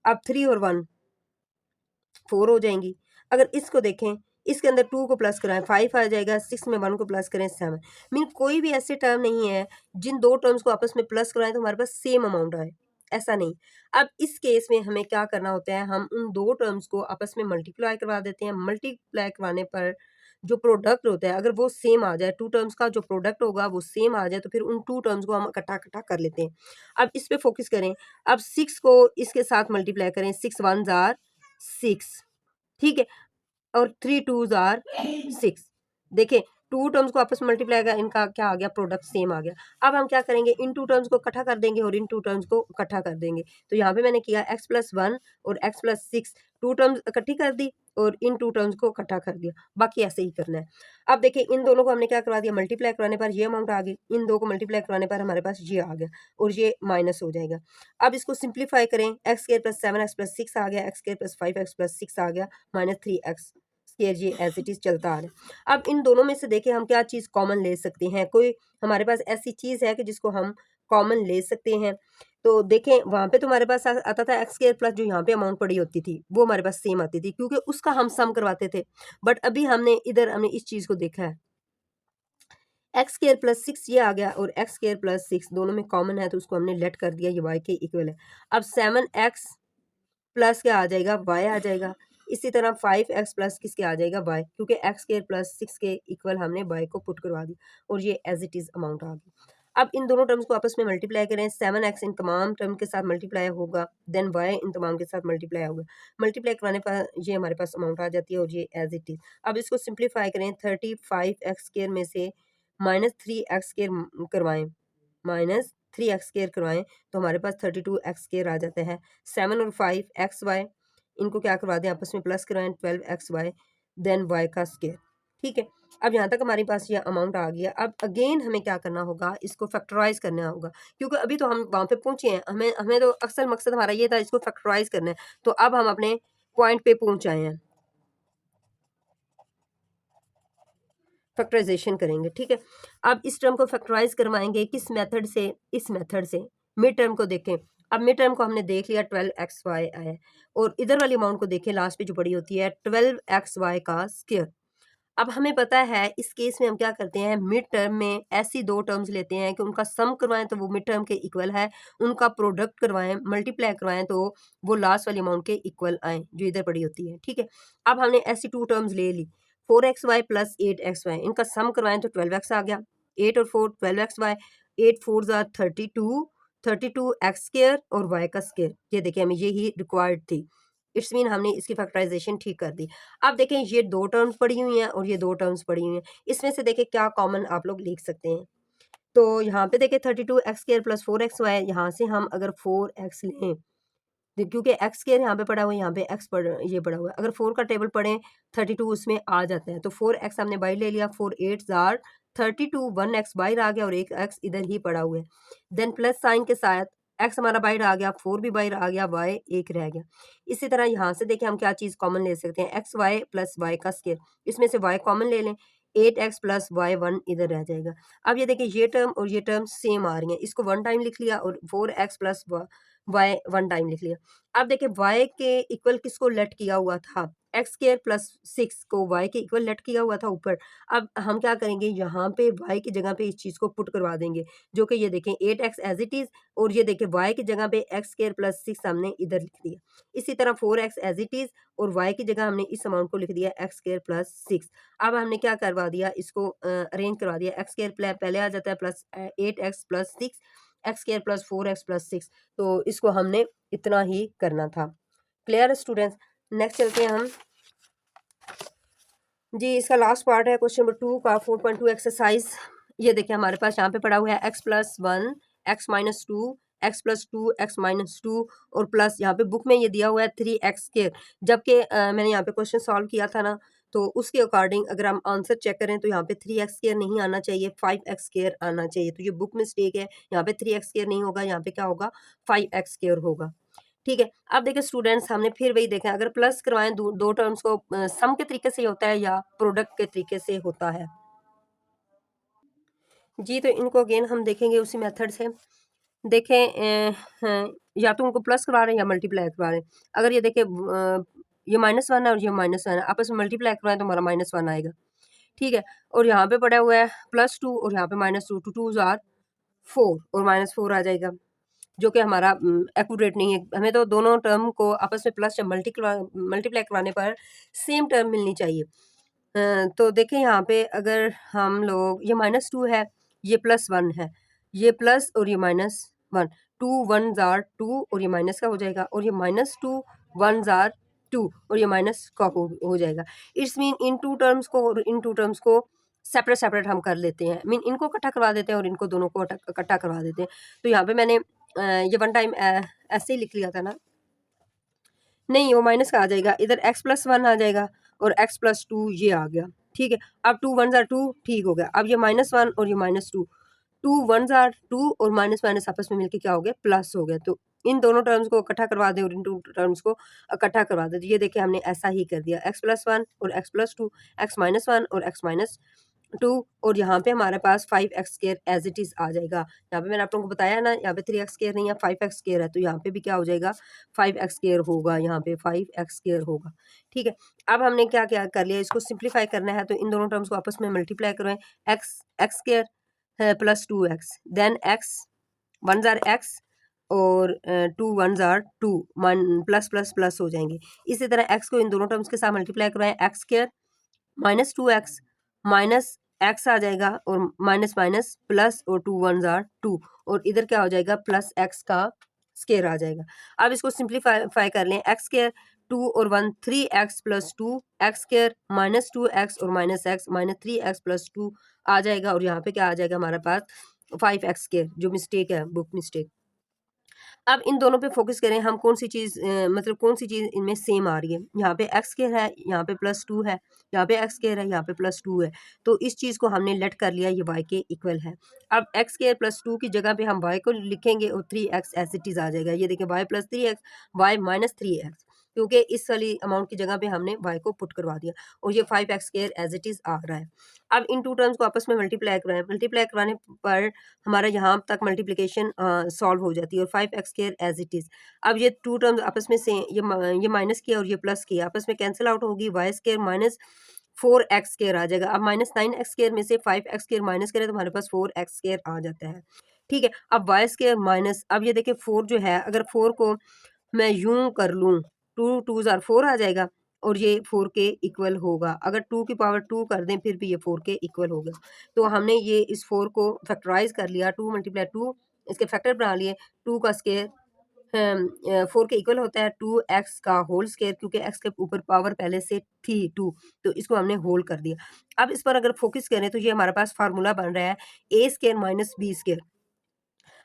अब 3 और 1 4 हो जाएंगी। अगर इसको देखें, इसके अंदर 2 को प्लस कराएं 5 आ जाएगा, 6 में 1 को प्लस करें 7। मीन कोई भी ऐसे टर्म नहीं है जिन दो टर्म्स को आपस में प्लस कराएं तो हमारे पास सेम अमाउंट आए, ऐसा नहीं। अब इस केस में हमें क्या करना होता है, हम उन दो टर्म्स को आपस में मल्टीप्लाई करवा देते हैं। मल्टीप्लाई करवाने पर जो प्रोडक्ट होता है अगर वो सेम आ जाए, टू टर्म्स का जो प्रोडक्ट होगा वो सेम आ जाए तो फिर उन टू टर्म्स को हम इकट्ठा कर लेते हैं। अब इस पे फोकस करें। अब 6 को इसके साथ मल्टीप्लाई करें, 6 1s आर 6, ठीक है, और 3 2s आर 6। देखिए टू टर्म्स को आपस में मल्टीप्लाई कर, इनका क्या आ गया, प्रोडक्ट सेम आ गया। अब हम क्या करेंगे, इन टू टर्म्स को इकट्ठा कर देंगे और इन टू टर्म्स को इकट्ठा कर देंगे। तो यहाँ पे मैंने किया x प्लस 1 और x प्लस 6, टू टर्म्स इकट्ठी कर दी और इन टू टर्म्स को इकट्ठा कर दिया। बाकी ऐसे ही करना है। अब देखिए इन दोनों को हमने क्या करवा दिया, मल्टीप्लाई करवाने पर ये अमाउंट आ गई, इन दो को मल्टीप्लाई करवाने पर हमारे पास ये आ गया और ये माइनस हो जाएगा। अब इसको सिंप्लीफाई करें, x square plus 7x plus 6 आ गया, x square plus 5x plus 6 आ गया, -3x स्क्वायर ये एज इट इज चलता आ रहा है। अब इन दोनों में से देखें हम क्या चीज़ कॉमन ले सकते हैं, कोई हमारे पास ऐसी चीज़ है कि जिसको हम कॉमन ले सकते हैं। तो देखें वहाँ पे तो हमारे पास आता था एक्स स्क्वायर प्लस जो यहाँ पे अमाउंट पड़ी होती थी वो हमारे पास सेम आती थी क्योंकि उसका हम सम करवाते थे। बट अभी हमने इस चीज़ को देखा है, एक्स स्क्वायर प्लस 6 ये आ गया और एक्स स्क्वायर प्लस 6 दोनों में कॉमन है तो उसको हमने लेट कर दिया, ये वाई के इक्वल है। अब 7x प्लस क्या आ जाएगा, वाई आ जाएगा। इसी तरह 5x प्लस किसके आ जाएगा, वाई, क्योंकि एक्स स्क्वायर प्लस 6 के इक्वल हमने वाई को पुट करवा दिया और ये एज इट इज़ अमाउंट आ गई। अब इन दोनों टर्म्स को आपस में मल्टीप्लाई करें, 7x इन तमाम टर्म के साथ मल्टीप्लाई होगा, देन वाई इन तमाम के साथ मल्टीप्लाई होगा। मल्टीप्लाई करवाने पर ये हमारे पास अमाउंट आ जाती है और ये एज इट इज़। अब इसको सिंप्लीफाई करें, 35x स्क्वायर में से -3x स्क्वायर करवाएं, -3x स्क्वायर करवाएं तो हमारे पास 32x स्क्वायर आ जाता है। 7 और 5 एक्स वाई इनको क्या करवा दें आपस में प्लस करवाएं, 12x वाई देन वाई का स्क्वायर। ठीक है, अब यहाँ तक हमारे पास ये अमाउंट आ गया। अब अगेन हमें क्या करना होगा, इसको फैक्टराइज करना होगा क्योंकि अभी तो हम वहाँ पे पहुँचे हैं, हमें हमें तो अक्सर मकसद हमारा ये था इसको फैक्टराइज करना है। तो अब हम अपने पॉइंट पे पहुँच आए हैं, फैक्टराइजेशन करेंगे। ठीक है, अब इस टर्म को फैक्टराइज करवाएंगे किस मेथड से, इस मेथड से। मिड टर्म को देखें, अब मिड टर्म को हमने देख लिया 12xy आया और इधर वाली अमाउंट को देखें लास्ट पे जो पड़ी होती है 12xy का स्क्वायर। अब हमें पता है इस केस में हम क्या करते हैं, मिड टर्म में ऐसी दो टर्म्स लेते हैं कि उनका सम करवाएं तो वो मिड टर्म के इक्वल है, उनका प्रोडक्ट करवाएं मल्टीप्लाई करवाएं तो वो लास्ट वाली अमाउंट के इक्वल आए जो इधर पड़ी होती है। ठीक है, अब हमने ऐसी टू टर्म्स ले ली, 4xy प्लस 8xy, इनका सम करवाएं तो 12x आ गया, 8 और 4 12xy, 8 4 32, 32x स्क्वायर और y का स्क्वायर। ये देखिए हमें यही रिक्वायर्ड थी, इट्स मीन हमने इसकी फैक्टराइजेशन ठीक कर दी। अब देखें ये दो टर्म्स पड़ी हुई हैं और ये दो टर्म्स पड़ी हुई हैं, इसमें से देखें क्या कॉमन आप लोग लिख सकते हैं। तो यहाँ पे देखें 32x स्क्वायर प्लस 4xy, यहाँ से हम अगर 4x लें क्योंकि एक्स स्क्वायर यहाँ पे पड़ा हुआ है, यहाँ पे एक्स ये पड़ा हुआ है, अगर 4 का टेबल पढ़ें 32 उसमें आ जाता है तो 4x हमने बाई ले लिया, 4 8 जार 32, 1x बाहर आ गया और एक x इधर ही पड़ा हुआ है। देन प्लस साइन के साथ x हमारा बाहर आ गया, 4 भी बाहर आ गया, y एक रह गया। इसी तरह यहाँ से देखिए हम क्या चीज़ कॉमन ले सकते हैं, एक्स वाई प्लस वाई का स्क्वायर, इसमें से y कॉमन ले लें, 8x प्लस वाई 1 इधर रह जाएगा। अब ये देखिए ये टर्म और ये टर्म सेम आ रही हैं, इसको 1 टाइम लिख लिया और 4x प्लस वाई 1 टाइम लिख लिया। अब देखिए y के इक्वल किसको लेट किया हुआ था, एक्स स्क्वायर प्लस 6 को y के इक्वल लेट किया हुआ था ऊपर। अब हम क्या करेंगे, यहाँ पे y की जगह पे इस चीज़ को पुट करवा देंगे जो कि ये देखें 8x एज इट इज़ और ये देखें y की जगह पे एक्स स्क्वायर प्लस 6 हमने इधर लिख दिया। इसी तरह 4x एज इट इज़ और y की जगह हमने इस अमाउंट को लिख दिया एक्स स्क्वायर प्लस 6। अब हमने क्या करवा दिया, इसको अरेंज करवा दिया, एक्स स्क्वायर पहले आ जाता है plus 8x plus 6, x square plus 4x plus 6, तो इसको हमने इतना ही करना था। क्लियर स्टूडेंट्स, नेक्स्ट चलते हैं हम जी, इसका लास्ट पार्ट है क्वेश्चन नंबर 2 का 4.2 एक्सरसाइज। ये देखिए हमारे पास यहाँ पे पड़ा हुआ है x plus 1 x minus 2 x plus 2 x minus 2 और प्लस यहाँ पे बुक में ये दिया हुआ है 3x स्क्वायर, जबकि मैंने यहाँ पे क्वेश्चन सॉल्व किया था ना तो उसके अकॉर्डिंग अगर हम आंसर चेक करें तो यहाँ पे 3x स्क्वायर नहीं आना चाहिए, 5x स्क्वायर आना चाहिए। तो ये बुक मिस्टेक है, यहाँ पे 3x स्क्वायर नहीं होगा, यहाँ पे क्या होगा 5x स्क्वायर होगा। ठीक है, अब देखिए स्टूडेंट्स हमने फिर वही देखा, अगर प्लस करवाएं दो टर्म्स को सम के तरीके से होता है या प्रोडक्ट के तरीके से होता है जी। तो इनको अगेन हम देखेंगे उसी मेथड से। देखें या तो उनको प्लस करवा रहे हैं या मल्टीप्लाई करवा रहे हैं। अगर ये देखें ये -1 है और ये -1 है, आपस में मल्टीप्लाई करवाएं तो हमारा -1 आएगा। ठीक है, और यहाँ पे पड़ा हुआ है +2 और यहाँ पे -2, 2 2 ज़ार 4 और -4 आ जाएगा जो कि हमारा एक्यूरेट नहीं है। हमें तो दोनों टर्म को आपस में प्लस या मल्टीप्लाई करवाने पर सेम टर्म मिलनी चाहिए। तो देखिए यहाँ पे अगर हम लोग ये -2 है, ये +1 है, ये प्लस और ये -1, 2 1 ज़ार 2 और ये माइनस का हो जाएगा और ये -2 1 ज़ार 2 और ये माइनस का हो जाएगा। इट्स मीन इन टू टर्म्स को और इन टू टर्म्स को सेपरेट सेपरेट हम कर लेते हैं, मीन इनको इकट्ठा करवा देते हैं और इनको दोनों को इकट्ठा करवा देते हैं। तो यहाँ पे मैंने ये 1 टाइम ऐसे ही लिख लिया था ना, नहीं वो माइनस का आ जाएगा, इधर x प्लस 1 आ जाएगा और x प्लस 2 ये आ गया। ठीक है, अब 2 1 ज़ार 2 ठीक हो गया। अब ये -1 और ये -2, 2 1 ज़ार 2 और माइनस माइनस आपस में मिलके क्या हो गया, प्लस हो गया। तो इन दोनों टर्म्स को इकट्ठा करवा दें और इन टू टर्म्स को इकट्ठा करवा दें। तो ये देखिए हमने ऐसा ही कर दिया, x+1 और x+2, x-1 और x-2, और यहाँ पे हमारे पास 5x² एज इट इज़ आ जाएगा। यहाँ पे मैंने आप लोगों को बताया ना, यहाँ पे 3x² नहीं है, 5x² है, तो यहाँ पे भी क्या हो जाएगा, 5x² होगा, यहाँ पे 5x² होगा। ठीक है, अब हमने क्या क्या कर लिया, इसको सिंप्लीफाई करना है, तो इन दोनों टर्म्स को आपस में मल्टीप्लाई करें, x² plus 2x, then x 1s are x और 2 1s are 2, plus plus plus हो जाएंगे। इसी तरह x को इन दोनों टर्म्स के साथ मल्टीप्लाई करवाएं, x² minus 2x minus x आ जाएगा और माइनस माइनस प्लस और 2 1s आर 2, और इधर क्या हो जाएगा, प्लस x का स्केयर आ जाएगा। अब इसको सिंप्लीफाई कर लें, x² 2 और 1 3x plus 2, x² minus 2x और minus x minus 3x plus 2 आ जाएगा, और यहाँ पे क्या आ जाएगा हमारे पास 5x², जो मिस्टेक है, बुक मिस्टेक। अब इन दोनों पे फोकस करें हम, कौन सी चीज़ मतलब कौन सी चीज़ इनमें सेम आ रही है। यहाँ पे x² है, यहाँ पे +2 है, यहाँ पे x² है, यहाँ पे +2 है, तो इस चीज़ को हमने लेट कर लिया, ये y के इक्वल है। अब x² +2 की जगह पे हम y को लिखेंगे और 3x एज इट इज़ आ जाएगा। ये देखिए y + 3x, y minus 3x, क्योंकि इस वाली अमाउंट की जगह पे हमने y को पुट करवा दिया, और ये 5x² एज इट इज़ आ रहा है। अब इन टू टर्म्स को आपस में मल्टीप्लाई करवाएं, मल्टीप्लाई करवाने पर हमारा यहाँ तक मल्टीप्लिकेशन सॉल्व हो जाती है, और 5x² एज इट इज़। अब ये टू टर्म्स आपस में से ये माइनस किया और ये प्लस किया, आपस में कैंसिल आउट होगी, y² माइनस 4x² आ जाएगा। अब माइनस 9x² में से 5x² माइनस करें तो हमारे पास 4x² आ जाता है। ठीक है, अब y² माइनस, अब ये देखिए 4 जो है, अगर 4 को मैं यूं कर लूँ, 2 2s आर 4 आ जाएगा, और ये 4 के इक्वल होगा। अगर 2 की पावर 2 कर दें फिर भी ये 4 के इक्वल होगा। तो हमने ये इस 4 को फैक्टराइज कर लिया, 2 मल्टीप्लाई 2 इसके फैक्टर बना लिए, 2 का स्केयर 4 के इक्वल होता है 2x का होल स्केयर, क्योंकि x के ऊपर पावर पहले से थी 2, तो इसको हमने होल कर दिया। अब इस पर अगर फोकस करें तो ये हमारे पास फार्मूला बन रहा है a² माइनस b²।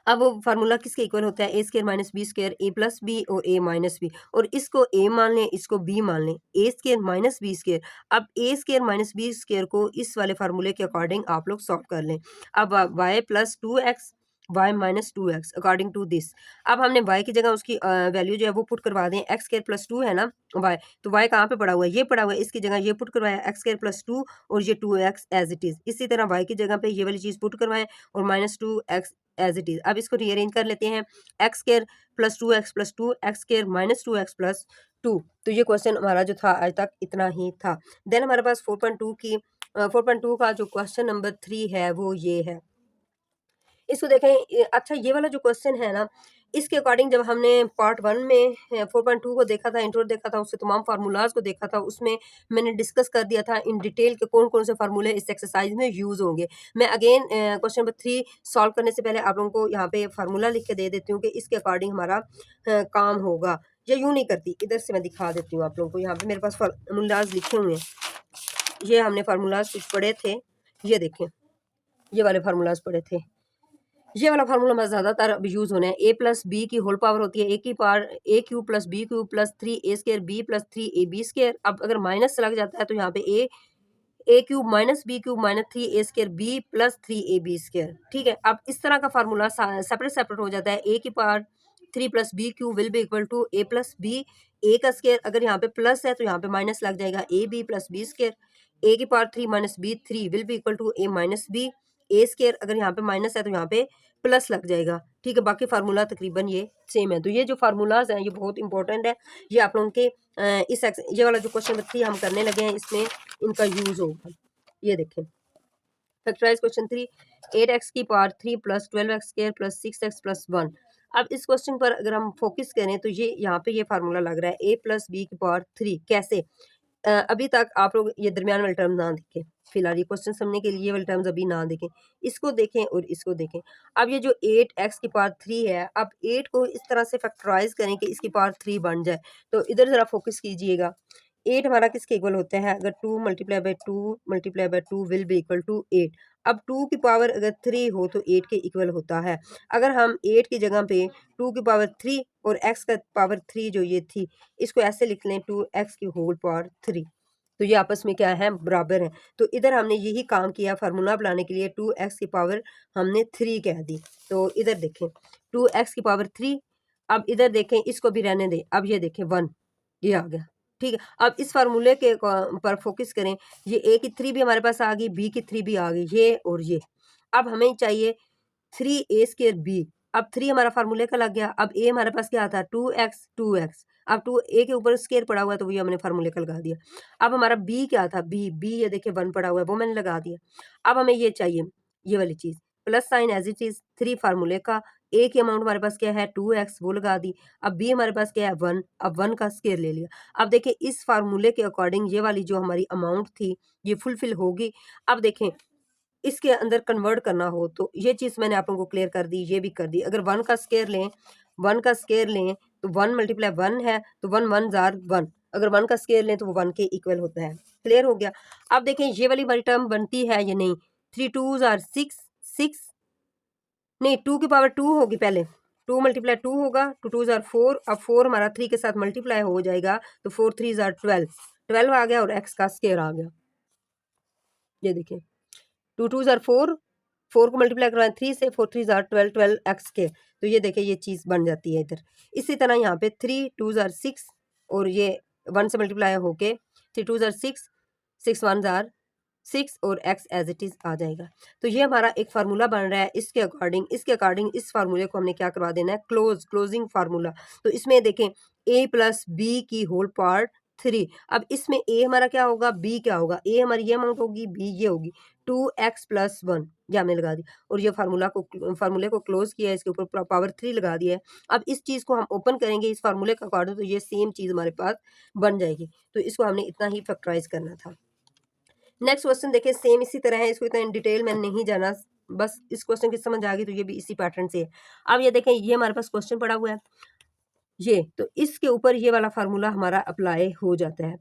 अब वो फार्मूला किसके इक्वल होता है, a² minus b², a plus B और a माइनस बी, और इसको a मान लें, इसको b मान लें, a² माइनस b²। अब a² माइनस b² को इस वाले फार्मूले के अकॉर्डिंग आप लोग सॉल्व कर लें। अब y plus 2x, y minus 2x according to this. अब हमने y की जगह उसकी वैल्यू जो है वो पुट करवा दें, x² प्लस 2 है ना y, तो y कहाँ पे पड़ा हुआ है, ये पड़ा हुआ है, इसकी जगह ये पुट करवाया x² प्लस 2 और ये 2x एज इट इज़। इसी तरह y की जगह पे ये वाली चीज़ पुट करवाएं और minus 2x as it is. अब इसको रीअरेंज कर लेते हैं, x² plus 2x plus 2, x² minus 2x plus 2। तो ये क्वेश्चन हमारा जो था आज तक इतना ही था। देन हमारे पास 4.2 का जो क्वेश्चन नंबर 3 है वो ये है। इसको देखें, अच्छा ये वाला जो क्वेश्चन है ना, इसके अकॉर्डिंग जब हमने पार्ट 1 में 4.2 को देखा था, इंट्रो देखा था, उससे तमाम फार्मूलाज को देखा था, उसमें मैंने डिस्कस कर दिया था इन डिटेल के कौन कौन से फार्मूले इस एक्सरसाइज में यूज़ होंगे। मैं अगेन क्वेश्चन नंबर 3 सॉल्व करने से पहले आप लोगों को यहाँ पे फार्मूला लिख के दे देती हूँ कि इसके अकॉर्डिंग हमारा काम होगा, या यूँ नहीं करती, इधर से मैं दिखा देती हूँ आप लोगों को। यहाँ पे मेरे पास फार्मूलाज लिखे हुए हैं, ये हमने फार्मूलाज कुछ पढ़े थे, ये देखें, ये वाले फार्मूलाज पढ़े थे। ये वाला फार्मूला हमारा ज़्यादातर अब यूज़ होना है, a प्लस बी की होल पावर होती है a की power a³ plus b³ plus 3a² b plus 3ab²। अब अगर माइनस लग जाता है तो यहाँ पे a³ minus b³ minus 3a² b plus 3ab²। ठीक है, अब इस तरह का फार्मूला सेपरेट सेपरेट हो जाता है, a की power 3 plus b³ will be equal to a plus b, a का स्केयर अगर यहाँ पे प्लस है तो यहाँ पे माइनस लग जाएगा ab प्लस b², a की power 3 minus b3 will be equal to a minus b, a² अगर यहाँ पे माइनस है तो यहाँ पे प्लस लग जाएगा। ठीक है, बाकी फार्मूला तकरीबन ये सेम है। तो ये जो फार्मूलाज हैं ये बहुत इंपॉर्टेंट है, ये आप लोगों के ये वाला जो क्वेश्चन नंबर 3 हम करने लगे हैं इसमें इनका यूज़ होगा। ये देखें, फैक्टराइज क्वेश्चन 3, 8x की power 3 plus 12x² plus 6x plus 1। अब इस क्वेश्चन पर अगर हम फोकस करें तो ये यहाँ पे ये फार्मूला लग रहा है a प्लस बी की पावर 3। कैसे? अभी तक आप लोग ये दरमियान वाले टर्म ना देखें, फिलहाल ये क्वेश्चन समझने के लिए ये वाले टर्म्स अभी ना देखें, इसको देखें और इसको देखें। अब ये जो 8x की पावर 3 है, अब 8 को इस तरह से फैक्टराइज करें कि इसकी पावर 3 बन जाए, तो इधर ज़रा फोकस कीजिएगा। 8 हमारा किसके इक्वल होता है, अगर 2 multiply by 2 will be equal to 8। अब 2 की पावर अगर 3 हो तो 8 के इक्वल होता है। अगर हम 8 की जगह पे 2 की पावर 3 और x का पावर 3 जो ये थी, इसको ऐसे लिख लें 2x की होल पावर 3, तो ये आपस में क्या है, बराबर है। तो इधर हमने यही काम किया, फार्मूला बनाने के लिए 2x की पावर हमने 3 कह दी। तो इधर देखें 2x की पावर 3, अब इधर देखें, इसको भी रहने दें। अब ये देखें 1 ये आ गया, ठीक है। अब इस फार्मूले के पर फोकस करें। ये ए की 3 भी हमारे पास आ गई, बी की 3 भी आ गई, ये और ये। अब हमें चाहिए 3a² अब 3 हमारा फार्मूले का लग गया। अब a हमारे पास क्या आता है 2x। अब 2a के ऊपर स्केयर पड़ा हुआ है तो वही हमने फार्मूले का लगा दिया। अब हमारा b क्या था, b ये देखिए 1 पड़ा हुआ है, वो मैंने लगा दिया। अब हमें ये चाहिए, ये वाली चीज plus sign as it is 3 फार्मूले का। a की अमाउंट हमारे पास क्या है 2x, वो लगा दी। अब b हमारे पास क्या है 1, अब 1 का स्केयर ले लिया। अब देखिए इस फार्मूले के अकॉर्डिंग ये वाली जो हमारी अमाउंट थी ये फुलफिल होगी। अब देखें इसके अंदर कन्वर्ट करना हो तो ये चीज़ मैंने आप लोगों को क्लियर कर दी, ये भी कर दी। अगर 1 का स्केयर लें, 1 का स्केयर लें तो 1 मल्टीप्लाई 1 है तो 1 1 ज़ार 1। अगर 1 का स्केयर लें तो वो 1 के इक्वल होता है। क्लियर हो गया। अब देखें ये वाली हमारी टर्म बनती है या नहीं। 3 2 ज़ार 6, 6 नहीं 2 की पावर 2 होगी पहले, 2 मल्टीप्लाई 2 होगा, 2 2 ज़ार 4। अब 4 हमारा 3 के साथ मल्टीप्लाई हो जाएगा तो 4 3 ज़ार 12, 12 आ गया और x का स्केयर आ गया। ये देखिए 2 2 ज़ार 4, 4 को मल्टीप्लाई करवाएं 3 से, 4 3 ज़ार 12, 12 एक्स के। तो ये देखिए ये चीज़ बन जाती है इधर। इसी तरह यहाँ पे 3 2 ज़ार 6 और ये 1 से मल्टीप्लाई होके 3 2 ज़ार 6, 6 1 ज़ार 6 और x एज इट इज़ आ जाएगा। तो ये हमारा एक फार्मूला बन रहा है। इसके अकॉर्डिंग इस फार्मूले को हमने क्या करवा देना है, क्लोजिंग फार्मूला। तो इसमें देखें a प्लस बी की होल पार्ट 3। अब इसमें a हमारा क्या होगा, b क्या होगा, a हमारी ये अमाउंट होगी, b ये होगी। 2x प्लस 1 ये हमने लगा दी और ये फार्मूले को क्लोज किया है, इसके ऊपर पावर 3 लगा दिया है। अब इस चीज़ को हम ओपन करेंगे इस फार्मूले के अकॉर्डिंग तो ये सेम चीज़ हमारे पास बन जाएगी। तो इसको हमने इतना ही फैक्टराइज करना था। नेक्स्ट क्वेश्चन देखिए सेम इसी तरह है, इसको इतना इन डिटेल में नहीं जाना, बस इस क्वेश्चन की समझ आ गई तो ये भी इसी पैटर्न से है। अब ये देखें ये हमारे पास क्वेश्चन पड़ा हुआ है ये, तो इसके ऊपर ये वाला फार्मूला हमारा अप्लाई हो जाता है।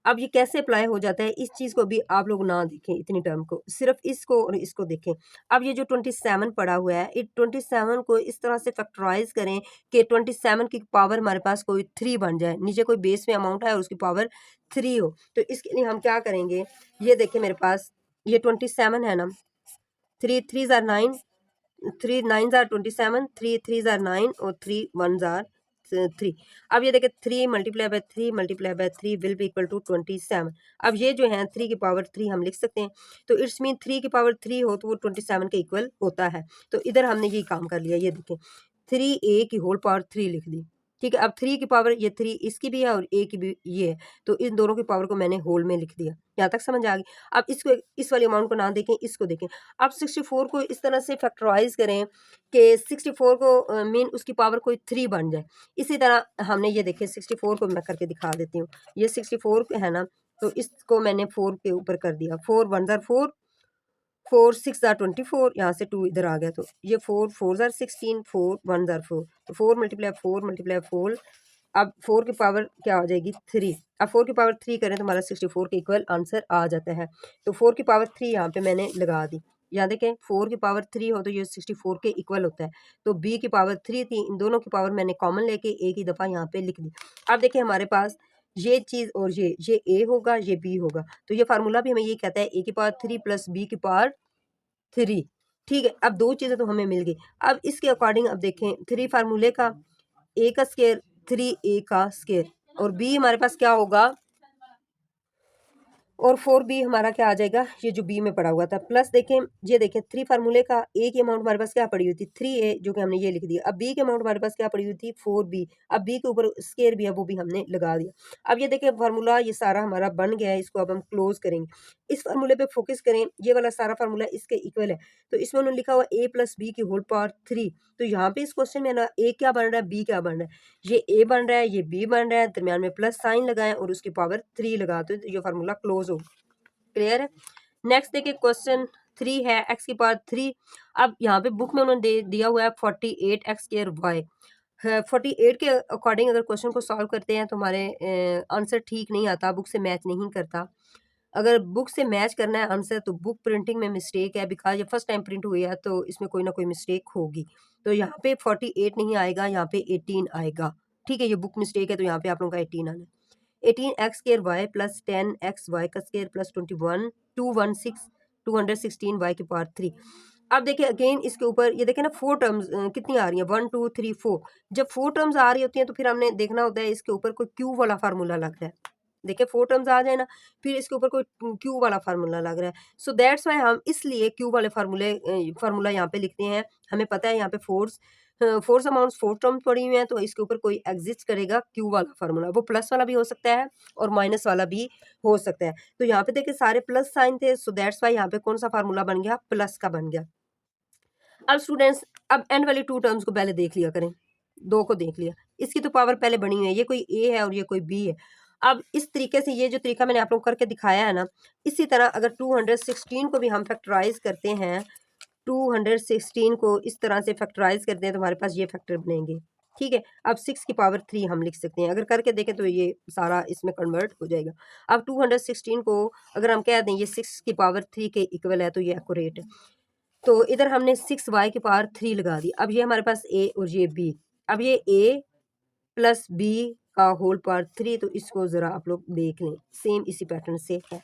अब ये कैसे अप्लाई हो जाता है इस चीज़ को भी आप लोग ना देखें, इतनी टर्म को सिर्फ इसको और इसको देखें। अब ये जो 27 पड़ा हुआ है, इस 27 को इस तरह से फैक्टराइज करें कि 27 की पावर हमारे पास कोई 3 बन जाए, नीचे कोई बेस में अमाउंट है और उसकी पावर 3 हो। तो इसके लिए हम क्या करेंगे, ये देखिए मेरे पास ये 27 है ना, 3 3 ज़ार 9, 3 9 ज़ार 27, 3 3 ज़ार 9 और 3 1 ज़ार 3। अब ये देखिए 3 multiply by 3 multiply by 3 will be equal to 27। अब ये जो है 3 की पावर 3 हम लिख सकते हैं। तो इट्स मीन 3 की पावर 3 हो तो वो 27 के इक्वल होता है। तो इधर हमने यही काम कर लिया। ये देखें 3a की होल पावर 3 लिख दी, ठीक है। अब 3 की पावर ये 3 इसकी भी है और a की भी ये है, तो इन दोनों की पावर को मैंने होल में लिख दिया। यहाँ तक समझ आ गई। अब इसको इस वाली अमाउंट को ना देखें, इसको देखें। अब 64 को इस तरह से फैक्टराइज करें कि 64 को मीन उसकी पावर कोई 3 बन जाए। इसी तरह हमने ये देखें 64 को मैं करके दिखा देती हूँ। ये 64 है ना, तो इसको मैंने 4 के ऊपर कर दिया। 4 1 ज़ार 4, 4 6 ज़ार 24, यहाँ से 2 इधर आ गया तो ये 4 4 ज़ार 16, 4 1 ज़ार 4, तो 4 मल्टीप्लाई 4। अब 4 की पावर क्या हो जाएगी 3। अब 4 की पावर 3 करें तो हमारा 64 के इक्वल आंसर आ जाता है। तो 4 की पावर 3 यहाँ पे मैंने लगा दी। यहाँ देखें 4 की पावर 3 हो तो ये 64 के इक्वल होता है। तो b की पावर 3 थी, इन दोनों की पावर मैंने कॉमन लेके एक ही दफ़ा यहाँ पे लिख दी। अब देखिए हमारे पास ये चीज़ और ये a होगा, ये b होगा। तो ये फार्मूला भी हमें ये कहता है a की पावर 3 प्लस b की पावर 3, ठीक है। अब दो चीज़ें तो हमें मिल गई। अब इसके अकॉर्डिंग अब देखें 3 फार्मूले का, a का स्केयर 3a का स्केयर और b हमारे पास क्या होगा, और 4b हमारा क्या आ जाएगा, ये जो b में पड़ा हुआ था। प्लस देखें ये देखें 3 फार्मूले का a की अमाउंट हमारे पास क्या पड़ी हुई थी 3a, जो कि हमने ये लिख दिया। अब b की अमाउंट हमारे पास क्या पड़ी हुई थी 4b। अब b के ऊपर स्केयर भी है वो भी हमने लगा दिया। अब ये देखें फार्मूला ये सारा हमारा बन गया है। इसको अब हम क्लोज करेंगे, इस फार्मूले पे फोकस करें। ये वाला सारा फार्मूला इसके इक्वल है। तो इसमें उन्होंने लिखा हुआ a प्लस बी की होल पावर 3। तो यहाँ पे इस क्वेश्चन में ना a क्या बन रहा है, b क्या बन रहा है। ये a बन रहा है, ये b बन रहा है, दरमियान में प्लस साइन लगाएं और उसकी पावर 3 लगा दो तो ये फार्मूला क्लोज हो। क्लियर है। नेक्स्ट देखिए क्वेश्चन 3 है x की पावर 3। अब यहाँ पे बुक में उन्होंने दिया हुआ है 48x स्क्वायर y। 48 के अकॉर्डिंग अगर क्वेश्चन को सॉल्व करते हैं तो हमारे आंसर ठीक नहीं आता, बुक से मैच नहीं करता। अगर बुक से मैच करना है आंसर तो बुक प्रिंटिंग में मिस्टेक है, बिकॉज ये फर्स्ट टाइम प्रिंट हुई है तो इसमें कोई ना कोई मिस्टेक होगी। तो यहाँ पे 48 नहीं आएगा, यहाँ पे 18 आएगा, ठीक है। ये बुक मिस्टेक है तो यहाँ पे आप लोगों का 18 आना है। 18x square y plus 10x y का स्क्वायर प्लस 216 y की पावर 3। अब देखिए अगेन इसके ऊपर ये देखिए ना 4 टर्म्स कितनी आ रही है 1 2 3 4। जब 4 टर्म्स आ रही होती हैं तो फिर हमने देखना होता है इसके ऊपर कोई क्यू वाला फार्मूला लग रहा है। देखिए 4 टर्म्स आ जाए ना, फिर इसके ऊपर कोई क्यू वाला फार्मूला लग रहा है। सो दैट्स व्हाई हम इसलिए क्यू वाले फार्मूला यहाँ पे लिखते हैं। हमें पता है यहाँ पे फोर्स अमाउंट्स 4 टर्म्स पड़ी हुई हैं, तो इसके ऊपर कोई एग्जिस्ट करेगा क्यू वाला फार्मूला। वो प्लस वाला भी हो सकता है और माइनस वाला भी हो सकता है। तो यहाँ पे देखिए सारे प्लस साइन थे, सो दैट्स व्हाई यहाँ पे कौन सा फार्मूला बन गया, प्लस का बन गया। अब स्टूडेंट्स अब एंड वाली 2 टर्म्स को पहले देख लिया करें, 2 को देख लिया, इसकी तो पावर पहले बनी हुई है, ये कोई ए है और ये कोई बी है। अब इस तरीके से ये जो तरीका मैंने आप लोग करके दिखाया है ना, इसी तरह अगर 216 को भी हम फैक्टराइज करते हैं, 216 को इस तरह से फैक्टराइज करते हैं तो हमारे पास ये फैक्टर बनेंगे। ठीक है, अब 6 की पावर 3 हम लिख सकते हैं, अगर करके देखें तो ये सारा इसमें कन्वर्ट हो जाएगा। अब 216 को अगर हम कह दें ये 6 की पावर 3 के इक्वल है तो ये एक्यूरेट है। तो इधर हमने 6y की पावर 3 लगा दी। अब ये हमारे पास a और ये b। अब ये a प्लस b का होल पावर 3, तो इसको ज़रा आप लोग देख लें, सेम इसी पैटर्न से है।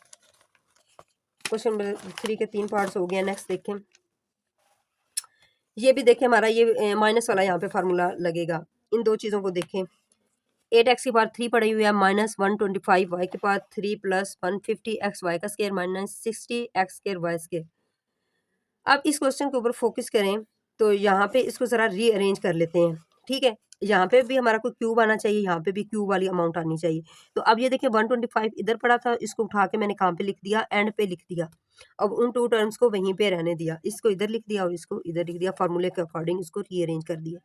क्वेश्चन नंबर 3 के 3 पार्ट्स हो गए। नेक्स्ट देखें, ये भी देखें हमारा ये माइनस वाला यहाँ पे फार्मूला लगेगा। इन दो चीज़ों को देखें, 8x की पावर 3 पड़ी हुई है, माइनस 125y की पावर 3 प्लस 150xy का square minus 60x square y square. अब इस क्वेश्चन के ऊपर फोकस करें तो यहाँ पे इसको ज़रा रीअरेंज कर लेते हैं। ठीक है, यहाँ पे भी हमारा कोई क्यूब आना चाहिए, यहाँ पे भी क्यूब वाली अमाउंट आनी चाहिए। तो अब ये देखिए 125 इधर पड़ा था, इसको उठा के मैंने कहाँ पे लिख दिया, एंड पे लिख दिया। अब उन 2 टर्म्स को वहीं पे रहने दिया, इसको इधर लिख दिया और इसको इधर लिख दिया, फार्मूले के अकॉर्डिंग इसको रीअरेंज कर दिया।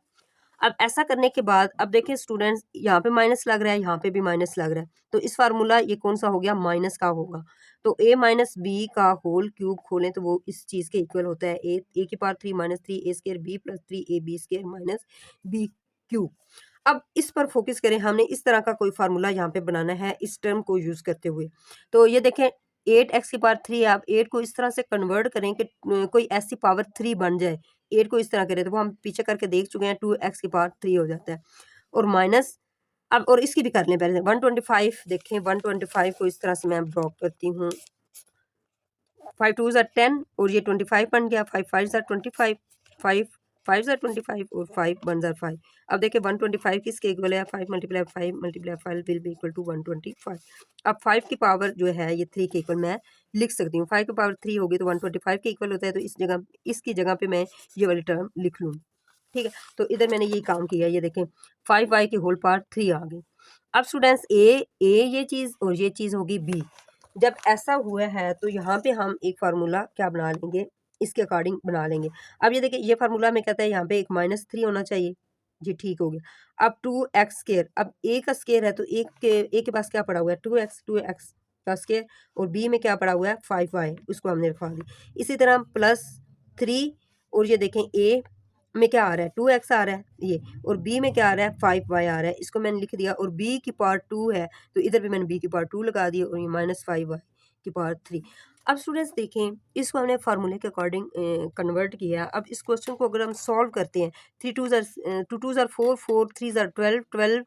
अब ऐसा करने के बाद अब देखिए स्टूडेंट्स, यहाँ पे माइनस लग रहा है, यहाँ पे भी माइनस लग रहा है, तो इस फार्मूला ये कौन सा हो गया, माइनस का होगा। तो a माइनस बी का होल क्यूब खोलें तो वो इस चीज़ के इक्वल होता है, ए की power 3 minus 3 a square b plus 3 a b square minus B cube. अब इस पर फोकस करें, हमने इस तरह का कोई फार्मूला यहाँ पे बनाना है इस टर्म को यूज़ करते हुए। तो ये देखें 8x की पावर 3 है, आप 8 को इस तरह से कन्वर्ट करें कि कोई ऐसी पावर 3 बन जाए। 8 को इस तरह करें तो वो हम पीछे करके देख चुके हैं, 2x की पावर 3 हो जाता है। और माइनस, अब और इसकी भी कर लें पहले, 125 देखें, 125 को इस तरह से मैं ड्रॉ करती हूँ, 5 2 ज़ा 10 और ये 25 बन गया, 5 5 ज़ा 25, 5 5 ज़ा 25 और 5 1 ज़ा 5। अब देखिए 125 किसके इक्वल है, 5 multiply 5 multiply 5 will be equal to 125। अब 5 की पावर जो है ये 3 के इक्वल मैं लिख सकती हूँ, 5 की पावर 3 होगी तो 125 के इक्वल होता है, तो इस जगह इसकी जगह पे मैं ये वाली टर्म लिख लूँ। ठीक है, तो इधर मैंने यही काम किया, ये देखें 5y की होल पावर 3 आ गई। अब स्टूडेंट्स ए ये चीज़ और ये चीज़ होगी बी। जब ऐसा हुआ है तो यहाँ पे हम एक फार्मूला क्या बना लेंगे, इसके अकॉर्डिंग बना लेंगे। अब ये देखिए ये फार्मूला में कहता है यहाँ पे एक -3 होना चाहिए, जी ठीक हो गया। अब 2x स्क्वायर, अब a का स्क्वायर है तो a के पास क्या पड़ा हुआ है, 2x का स्क्वायर, और b में क्या पड़ा हुआ है 5y, उसको हमने रखवा दी। इसी तरह +3, और ये देखें a में क्या आ रहा है 2x आ रहा है ये, और b में क्या आ रहा है 5y आ रहा है, इसको मैंने लिख दिया। और b की पावर 2 है तो इधर भी मैंने b की पावर 2 लगा दी, और ये -5y की पावर 3। अब स्टूडेंट्स देखें, इसको हमने फार्मूले के अकॉर्डिंग कन्वर्ट किया। अब इस क्वेश्चन को अगर हम सॉल्व करते हैं, 3 2 ज़ार 4 4 3 ज़ार 12 12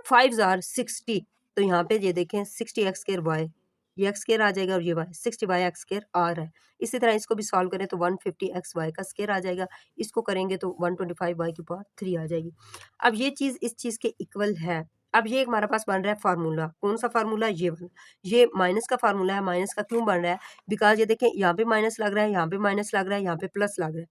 5 ज़ार 60, तो यहाँ पे ये देखें 60x स्क्वायर y, ये x स्क्वायर आ जाएगा और ये y 60y x स्क्वायर आ रहा है। इसी तरह इसको भी सॉल्व करें तो 150xy का स्क्वायर आ जाएगा, इसको करेंगे तो 125y की पावर 3 आ जाएगी। अब ये चीज़ इस चीज़ के इक्वल है। अब ये हमारे पास बन रहा है फार्मूला, कौन सा फार्मूला, ये वाला। ये माइनस का फार्मूला है, माइनस का क्यों बन रहा है, बिकॉज ये देखें यहाँ पे माइनस लग रहा है, यहाँ पे माइनस लग रहा है, यहाँ पे प्लस लग रहा है।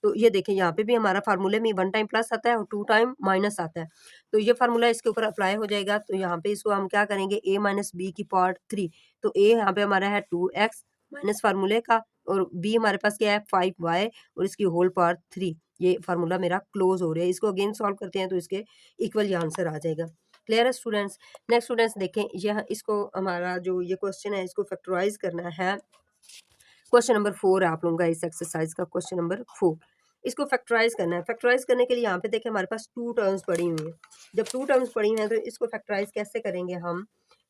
तो ये देखें यहाँ पे भी हमारा फार्मूले में 1 टाइम प्लस आता है और 2 टाइम माइनस आता है, तो ये फार्मूला इसके ऊपर अप्लाई हो जाएगा। तो यहाँ पे इसको हम क्या करेंगे, a माइनस बी की पावर 3, तो a यहाँ पे हमारा है 2x माइनस फार्मूले का, और b हमारे पास क्या है 5y और इसकी होल पावर 3। ये फार्मूला मेरा क्लोज हो रहा है, इसको अगेन सॉल्व करते हैं तो इसके इक्वल ये आंसर आ जाएगा। क्लियर है स्टूडेंट्स। नेक्स्ट स्टूडेंट्स देखें, यह इसको हमारा जो ये क्वेश्चन है इसको फैक्टराइज करना है। क्वेश्चन नंबर 4 है आप लोगों का इस एक्सरसाइज का, क्वेश्चन नंबर 4। इसको फैक्टराइज करना है। फैक्टराइज करने के लिए यहाँ पे देखें हमारे पास 2 टर्म्स पड़ी हुई हैं। जब 2 टर्म्स पड़ी हैं तो इसको फैक्टराइज कैसे करेंगे हम,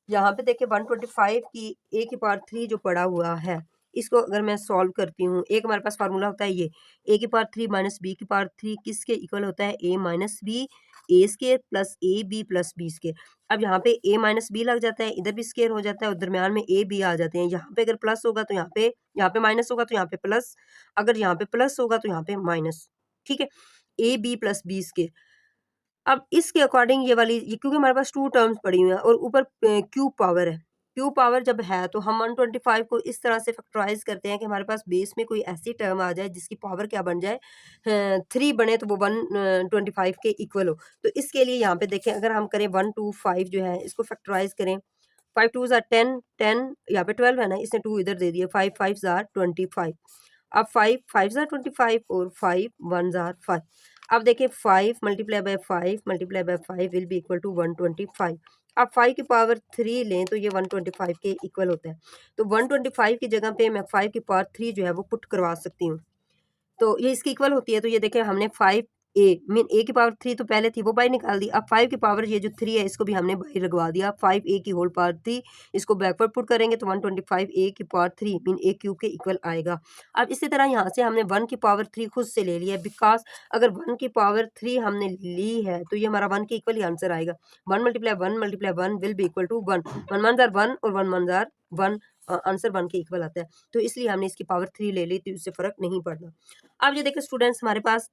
यहाँ पे देखिए 125 की a की पावर 3 जो पड़ा हुआ है, इसको अगर मैं सॉल्व करती हूँ, एक हमारे पास फार्मूला होता है ये a की पावर 3 माइनस बी की पावर 3 किसके इक्वल होता है, a minus B A square plus A B plus B square. अब यहाँ पे ए माइनस बी लग जाता है, इधर भी स्केयर हो जाता है और दरमियान में ए बी आ जाते हैं। यहाँ पे अगर प्लस होगा तो यहाँ पे माइनस होगा तो यहाँ पे प्लस, अगर यहाँ पे प्लस होगा तो यहाँ पे माइनस। ठीक है, a B plus B square. अब इसके अकॉर्डिंग ये वाली क्योंकि हमारे पास टू टर्म्स पड़ी हुई हैं और ऊपर क्यूब पावर है, क्यूब पावर जब है तो हम 125 को इस तरह से फैक्टराइज करते हैं कि हमारे पास बेस में कोई ऐसी टर्म आ जाए जिसकी पावर क्या बन जाए, 3 बने तो वो 125 के इक्वल हो। तो इसके लिए यहाँ पे देखें, अगर हम करें 125 जो है इसको फैक्टराइज करें, 5 2 10 10, यहाँ पे 12 है ना, इसने 2 इधर दे दिए, 5 5 25। अब 5 5 25 और 5 1 5। अब देखिए 5 multiply by 5 multiply by 5 will be equal to 125। अब 5 की पावर 3 लें तो ये 125 के इक्वल होता है। तो 125 की जगह पे मैं 5 की पावर 3 जो है वो पुट करवा सकती हूँ, तो ये इसकी इक्वल होती है। तो ये देखें हमने 5 ए मीन ए की पावर 3 तो पहले थी वो बाई निकाल दी। अब 5 की पावर ये जो 3 है इसको भी हमने बाई लगवा दिया, 5 ए की होल पावर 3, इसको बैकवर्ड पुट करेंगे तो 125 ए की पावर 3 मीन ए क्यूब के इक्वल आएगा। अब इसी तरह यहाँ से हमने 1 की पावर 3 खुद से ले लिया है, बिकॉज अगर 1 की पावर 3 हमने ली है तो ये हमारा 1 के इक्वल ही आंसर आएगा। 1 multiply 1 will be equal to 1, 1 1 जार 1 और 1 1 जार 1, आंसर 1 के इक्वल आता है। तो इसलिए हमने इसकी पावर 3 ले ली, तो इससे फर्क नहीं पड़ना। अब ये देखिए स्टूडेंट्स, हमारे पास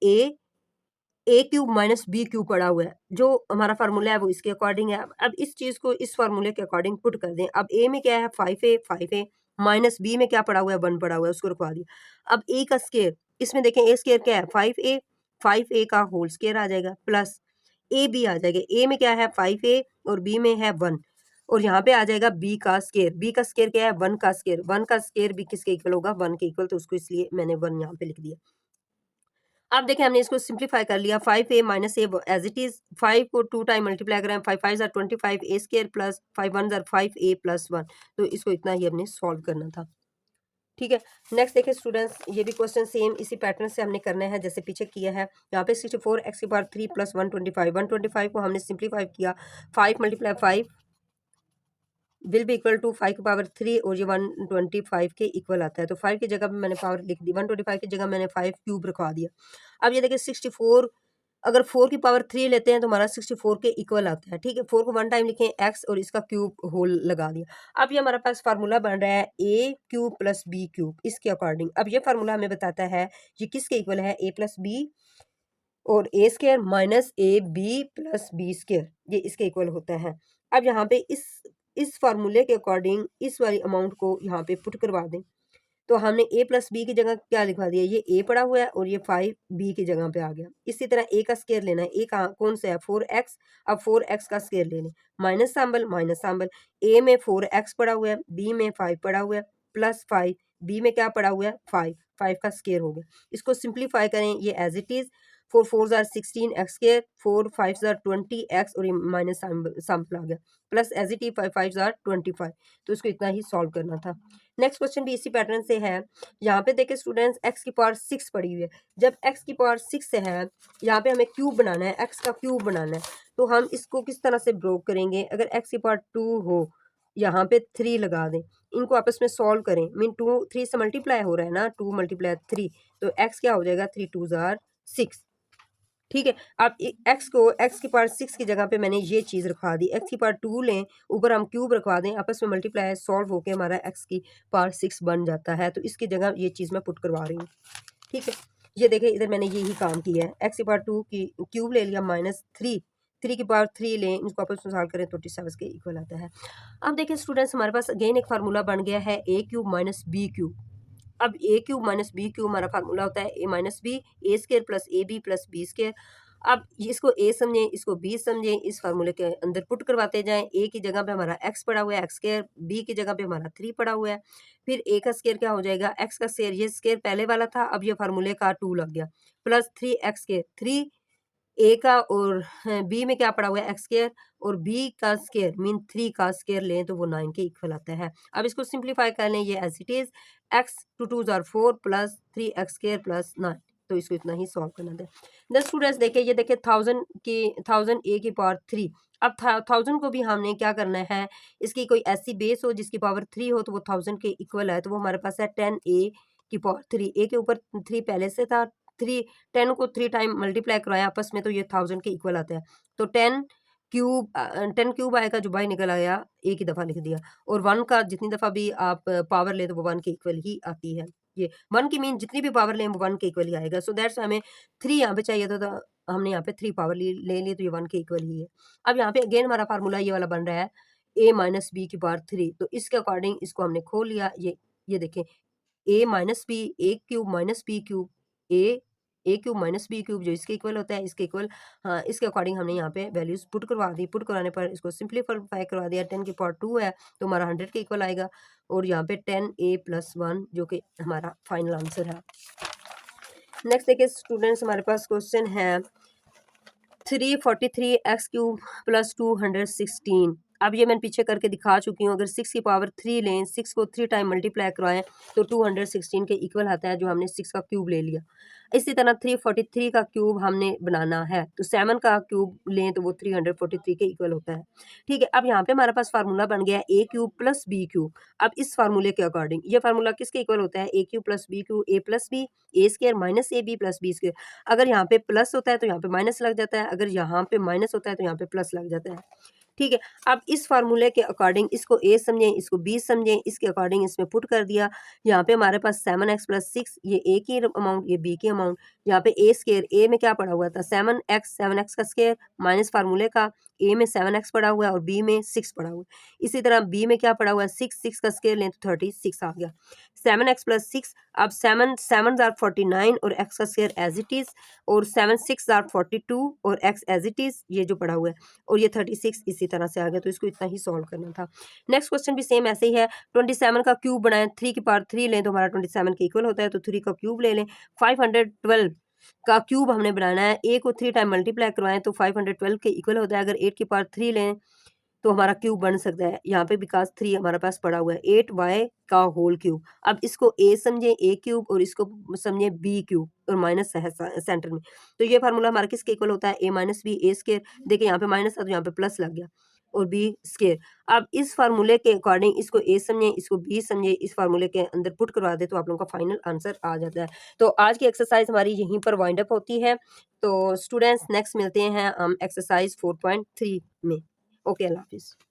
ए क्यूब माइनस बी क्यूब पड़ा हुआ है, जो हमारा फार्मूला है वो इसके अकॉर्डिंग है। अब इस चीज को इस फार्मूले के अकॉर्डिंग पुट कर दें। अब ए में क्या है 5a माइनस बी में क्या पड़ा हुआ है 1 पड़ा हुआ है, उसको रखवा दिया। अब ए का स्केयर, इसमें देखें ए स्केयर क्या है 5a का होल स्केयर आ जाएगा प्लस ए बी आ जाएगा। ए में क्या है 5a और बी में है 1, और यहाँ पे आ जाएगा बी का स्केयर। बी का स्केयर क्या है 1 का स्केयर, 1 का स्केयर भी किसके इक्वल होगा 1 के इक्वल, तो उसको इसलिए मैंने 1 यहाँ पे लिख दिया। अब देखिए हमने इसको सिंप्लीफाई कर लिया, 5a minus A as it is, 5 को 2 टाइम मल्टीप्लाई करें, 5 5 जार 25 ए स्केयर प्लस 5 1 जार 5a प्लस 1, तो इसको इतना ही हमने सॉल्व करना था। ठीक है, नेक्स्ट देखिए स्टूडेंट्स, ये भी क्वेश्चन सेम इसी पैटर्न से हमने करना है जैसे पीछे किया है। यहाँ पे 64 एक्स की पावर 3 प्लस 125 को हमने सिंप्लीफाई किया, 5 multiply 5 will be equal to 5 की पावर 3 और ये 125 के इक्वल आता है। तो 5 की जगह पे मैंने पावर लिख दी, 125 की जगह मैंने 5 क्यूब रखवा दिया। अब ये देखिए 64, अगर 4 की पावर 3 लेते हैं तो हमारा 64 के इक्वल आता है। ठीक है, 4 को 1 टाइम लिखें एक्स और इसका क्यूब होल लगा दिया। अब ये हमारे पास फार्मूला बन रहा है A cube plus B cube, इसके अकॉर्डिंग अब ये फार्मूला हमें बताता है ये किसके इक्वल है, ए प्लस बी और A square minus A B plus B square, ये इसके इक्वल होता है। अब यहाँ पे इस फार्मूले के अकॉर्डिंग इस वाली अमाउंट को यहाँ पे पुट करवा दें, तो हमने ए प्लस बी की जगह क्या लिखवा दिया, ये ए पड़ा हुआ है और ये 5 बी की जगह पे आ गया। इसी तरह ए का स्केयर लेना है, ए कहाँ कौन सा है 4x, अब 4x का स्केयर लेने, माइनस सैम्बल, ए में 4x पड़ा हुआ है, बी में 5 पड़ा हुआ है, प्लस 5 बी में क्या पड़ा हुआ है 5 का स्केयर हो गया। इसको सिंप्लीफाई करें, ये एज इट इज 4 4 जार 16 एक्स स्केयर, 4 5 जार 20 एक्स और ये माइनस सैम्पल आ गया, प्लस एज इट इज 5 5 जार 25, तो इसको इतना ही सॉल्व करना था। नेक्स्ट क्वेश्चन भी इसी पैटर्न से है। यहाँ पे देखिए स्टूडेंट्स x की पावर 6 पड़ी हुई है, जब x की पावर 6 है यहाँ पे हमें क्यूब बनाना है, x का क्यूब बनाना है, तो हम इसको किस तरह से ब्रोक करेंगे। अगर x की पावर 2 हो, यहाँ पे 3 लगा दें, इनको आपस में सॉल्व करें, मीन 2 3 से मल्टीप्लाई हो रहा है ना, 2 मल्टीप्लाई 3, तो x क्या हो जाएगा 3 2 जार 6। ठीक है, अब x की पावर 6 की जगह पे मैंने ये चीज़ रखवा दी, x की पावर 2 लें, ऊपर हम क्यूब रखवा दें, आपस में मल्टीप्लाई सॉल्व होके हमारा x की पावर 6 बन जाता है। तो इसकी जगह ये चीज़ मैं पुट करवा रही हूँ। ठीक है, ये देखिए इधर मैंने यही काम किया है, x की पावर 2 की क्यूब ले लिया माइनस 3 की पावर 3 लें, इनको आपस में सॉल्व करें तो 27 के इक्वल आता है। अब देखिए स्टूडेंट्स, हमारे पास अगेन एक फार्मूला बन गया है A cube minus B cube. अब A cube minus B cube हमारा फार्मूला होता है A minus B, A square plus A B plus B square. अब इसको ए समझें, इसको बी समझें, इस फार्मूले के अंदर पुट करवाते जाएं। ए की जगह पे हमारा एक्स पड़ा हुआ है एक्स स्केयर, बी की जगह पे हमारा 3 पड़ा हुआ है, फिर ए का स्केयर क्या हो जाएगा एक्स का स्केयर, ये स्केयर पहले वाला था, अब ये फार्मूले का 2 लग गया, प्लस 3 एक्स स्केयर, 3 ए का और बी में क्या पड़ा हुआ है एक्स स्केयर, और बी का स्केयर मीन 3 का स्केयर लें तो वो 9 के इक्वल आता है। अब इसको सिंप्लीफाई कर लें, ये एज इट इज एक्स 2 2 जार 4 प्लस 3 एक्स स्केयर प्लस 9, तो इसको इतना ही सॉल्व करना है। द स्टूडेंट्स देखिए, ये देखिए 1000 ए की पावर 3। अब 1000 को भी हमने क्या करना है, इसकी कोई ऐसी बेस हो जिसकी पावर 3 हो तो वो 1000 के इक्वल है, तो वो हमारे पास है 10 ए की पावर 3, ए के ऊपर 3 पहले से था, 10 को 3 टाइम मल्टीप्लाई करवाया आपस में तो ये 1000 के इक्वल आता है। तो 10 क्यूब आएगा, जो बाई निकल आया एक ही दफ़ा लिख दिया। और 1 का जितनी दफ़ा भी आप पावर ले तो वो 1 के इक्वल ही आती है। ये 1 की मीन जितनी भी पावर लें वो 1 के इक्वल ही आएगा। सो दैट्स हमें 3 यहाँ पे चाहिए था, तो हमने यहाँ पे 3 पावर ले ली, तो ये 1 के इक्वल ही है। अब यहाँ पे अगेन हमारा फार्मूला ये वाला बन रहा है a माइनस बी की पावर 3, तो इसके अकॉर्डिंग इसको हमने खोल लिया। ये देखें a minus b, a cube minus B cube, a cube minus B cube जो इसके इक्वल होता है, इसके इक्वल, हाँ इसके अकॉर्डिंग हमने यहाँ पे वैल्यूज पुट करवा दी। पुट करवाने पर इसको सिंप्लीफाई करवा दिया। 10 की पावर 2 है तो हमारा 100 के इक्वल आएगा, और यहाँ पे 10a प्लस 1 जो कि हमारा फाइनल आंसर है। नेक्स्ट देखिए स्टूडेंट्स, हमारे पास क्वेश्चन है 343 एक्स क्यूब प्लस 216। अब ये मैंने पीछे करके दिखा चुकी हूँ। अगर 6 की पावर 3 लें, 6 को 3 टाइम मल्टीप्लाई करवाएं तो 216 के इक्वल आता है, जो हमने 6 का क्यूब ले लिया। इसी तरह 343 का क्यूब हमने बनाना है, तो 7 का क्यूब लें तो वो 343 के इक्वल होता है। ठीक है, अब यहाँ पे हमारे पास फार्मूला बन गया है A cube plus B cube. अब इस फार्मूले के अकॉर्डिंग ये फार्मूला किसके इक्वल होता है, A cube plus B cube, A plus B A square minus A B plus B square. अगर यहाँ पे प्लस होता है तो यहाँ पे माइनस लग जाता है, अगर यहाँ पे माइनस होता है तो यहाँ पे प्लस लग जाता है। ठीक है, अब इस फार्मूले के अकॉर्डिंग इसको ए समझें, इसको बी समझें, इसके अकॉर्डिंग इसमें पुट कर दिया। यहाँ पे हमारे पास 7x प्लस 6, ये ए की अमाउंट, ये बी की अमाउंट। यहाँ पे ए स्केयर, ए में क्या पड़ा हुआ था 7x का स्केयर माइनस फार्मूले का, ए में 7x पड़ा हुआ है और बी में 6 पड़ा हुआ है। इसी तरह बी में क्या पड़ा हुआ है 6 का स्केयर लें तो 36 आ गया। 7x प्लस 6, अब 7 आर 49 और x का स्केयर एज इट इज, और 7 6 आर 42 और x एज इट इज, ये जो पड़ा हुआ है, और ये 36 इसी तरह से आ गया। तो इसको इतना ही सॉल्व करना था। नेक्स्ट क्वेश्चन भी सेम ऐसे ही है। 27 का क्यूब बनाएं, 3 की पावर 3 लें तो हमारा 27 के इक्वल होता है, तो 3 का क्यूब ले लें। 512 का क्यूब हमने बनाना है, ए को 3 टाइम मल्टीप्लाई करवाएं तो 512 के इक्वल होता है। अगर 8 की पावर 3 लें तो हमारा क्यूब बन सकता है। यहाँ पे बिकॉज 3 हमारे पास पड़ा हुआ है, 8y का होल क्यूब। अब इसको a समझे a क्यूब और इसको समझे b क्यूब, और माइनस है सेंटर में, तो ये फार्मूला हमारा किसके इक्वल होता है, a minus B A square. देखिए यहाँ पे माइनस था तो यहाँ पे प्लस लग गया, और b स्केयर। अब इस फार्मूले के अकॉर्डिंग इसको a समझे, इसको b समझे, इस फार्मूले के अंदर पुट करवा दे तो आप लोगों का फाइनल आंसर आ जाता है। तो आज की एक्सरसाइज हमारी यहीं पर वाइंड अप होती है। तो स्टूडेंट्स नेक्स्ट मिलते हैं हम एक्सरसाइज 4.3 में। ओके, अल्लाह हाफिज़।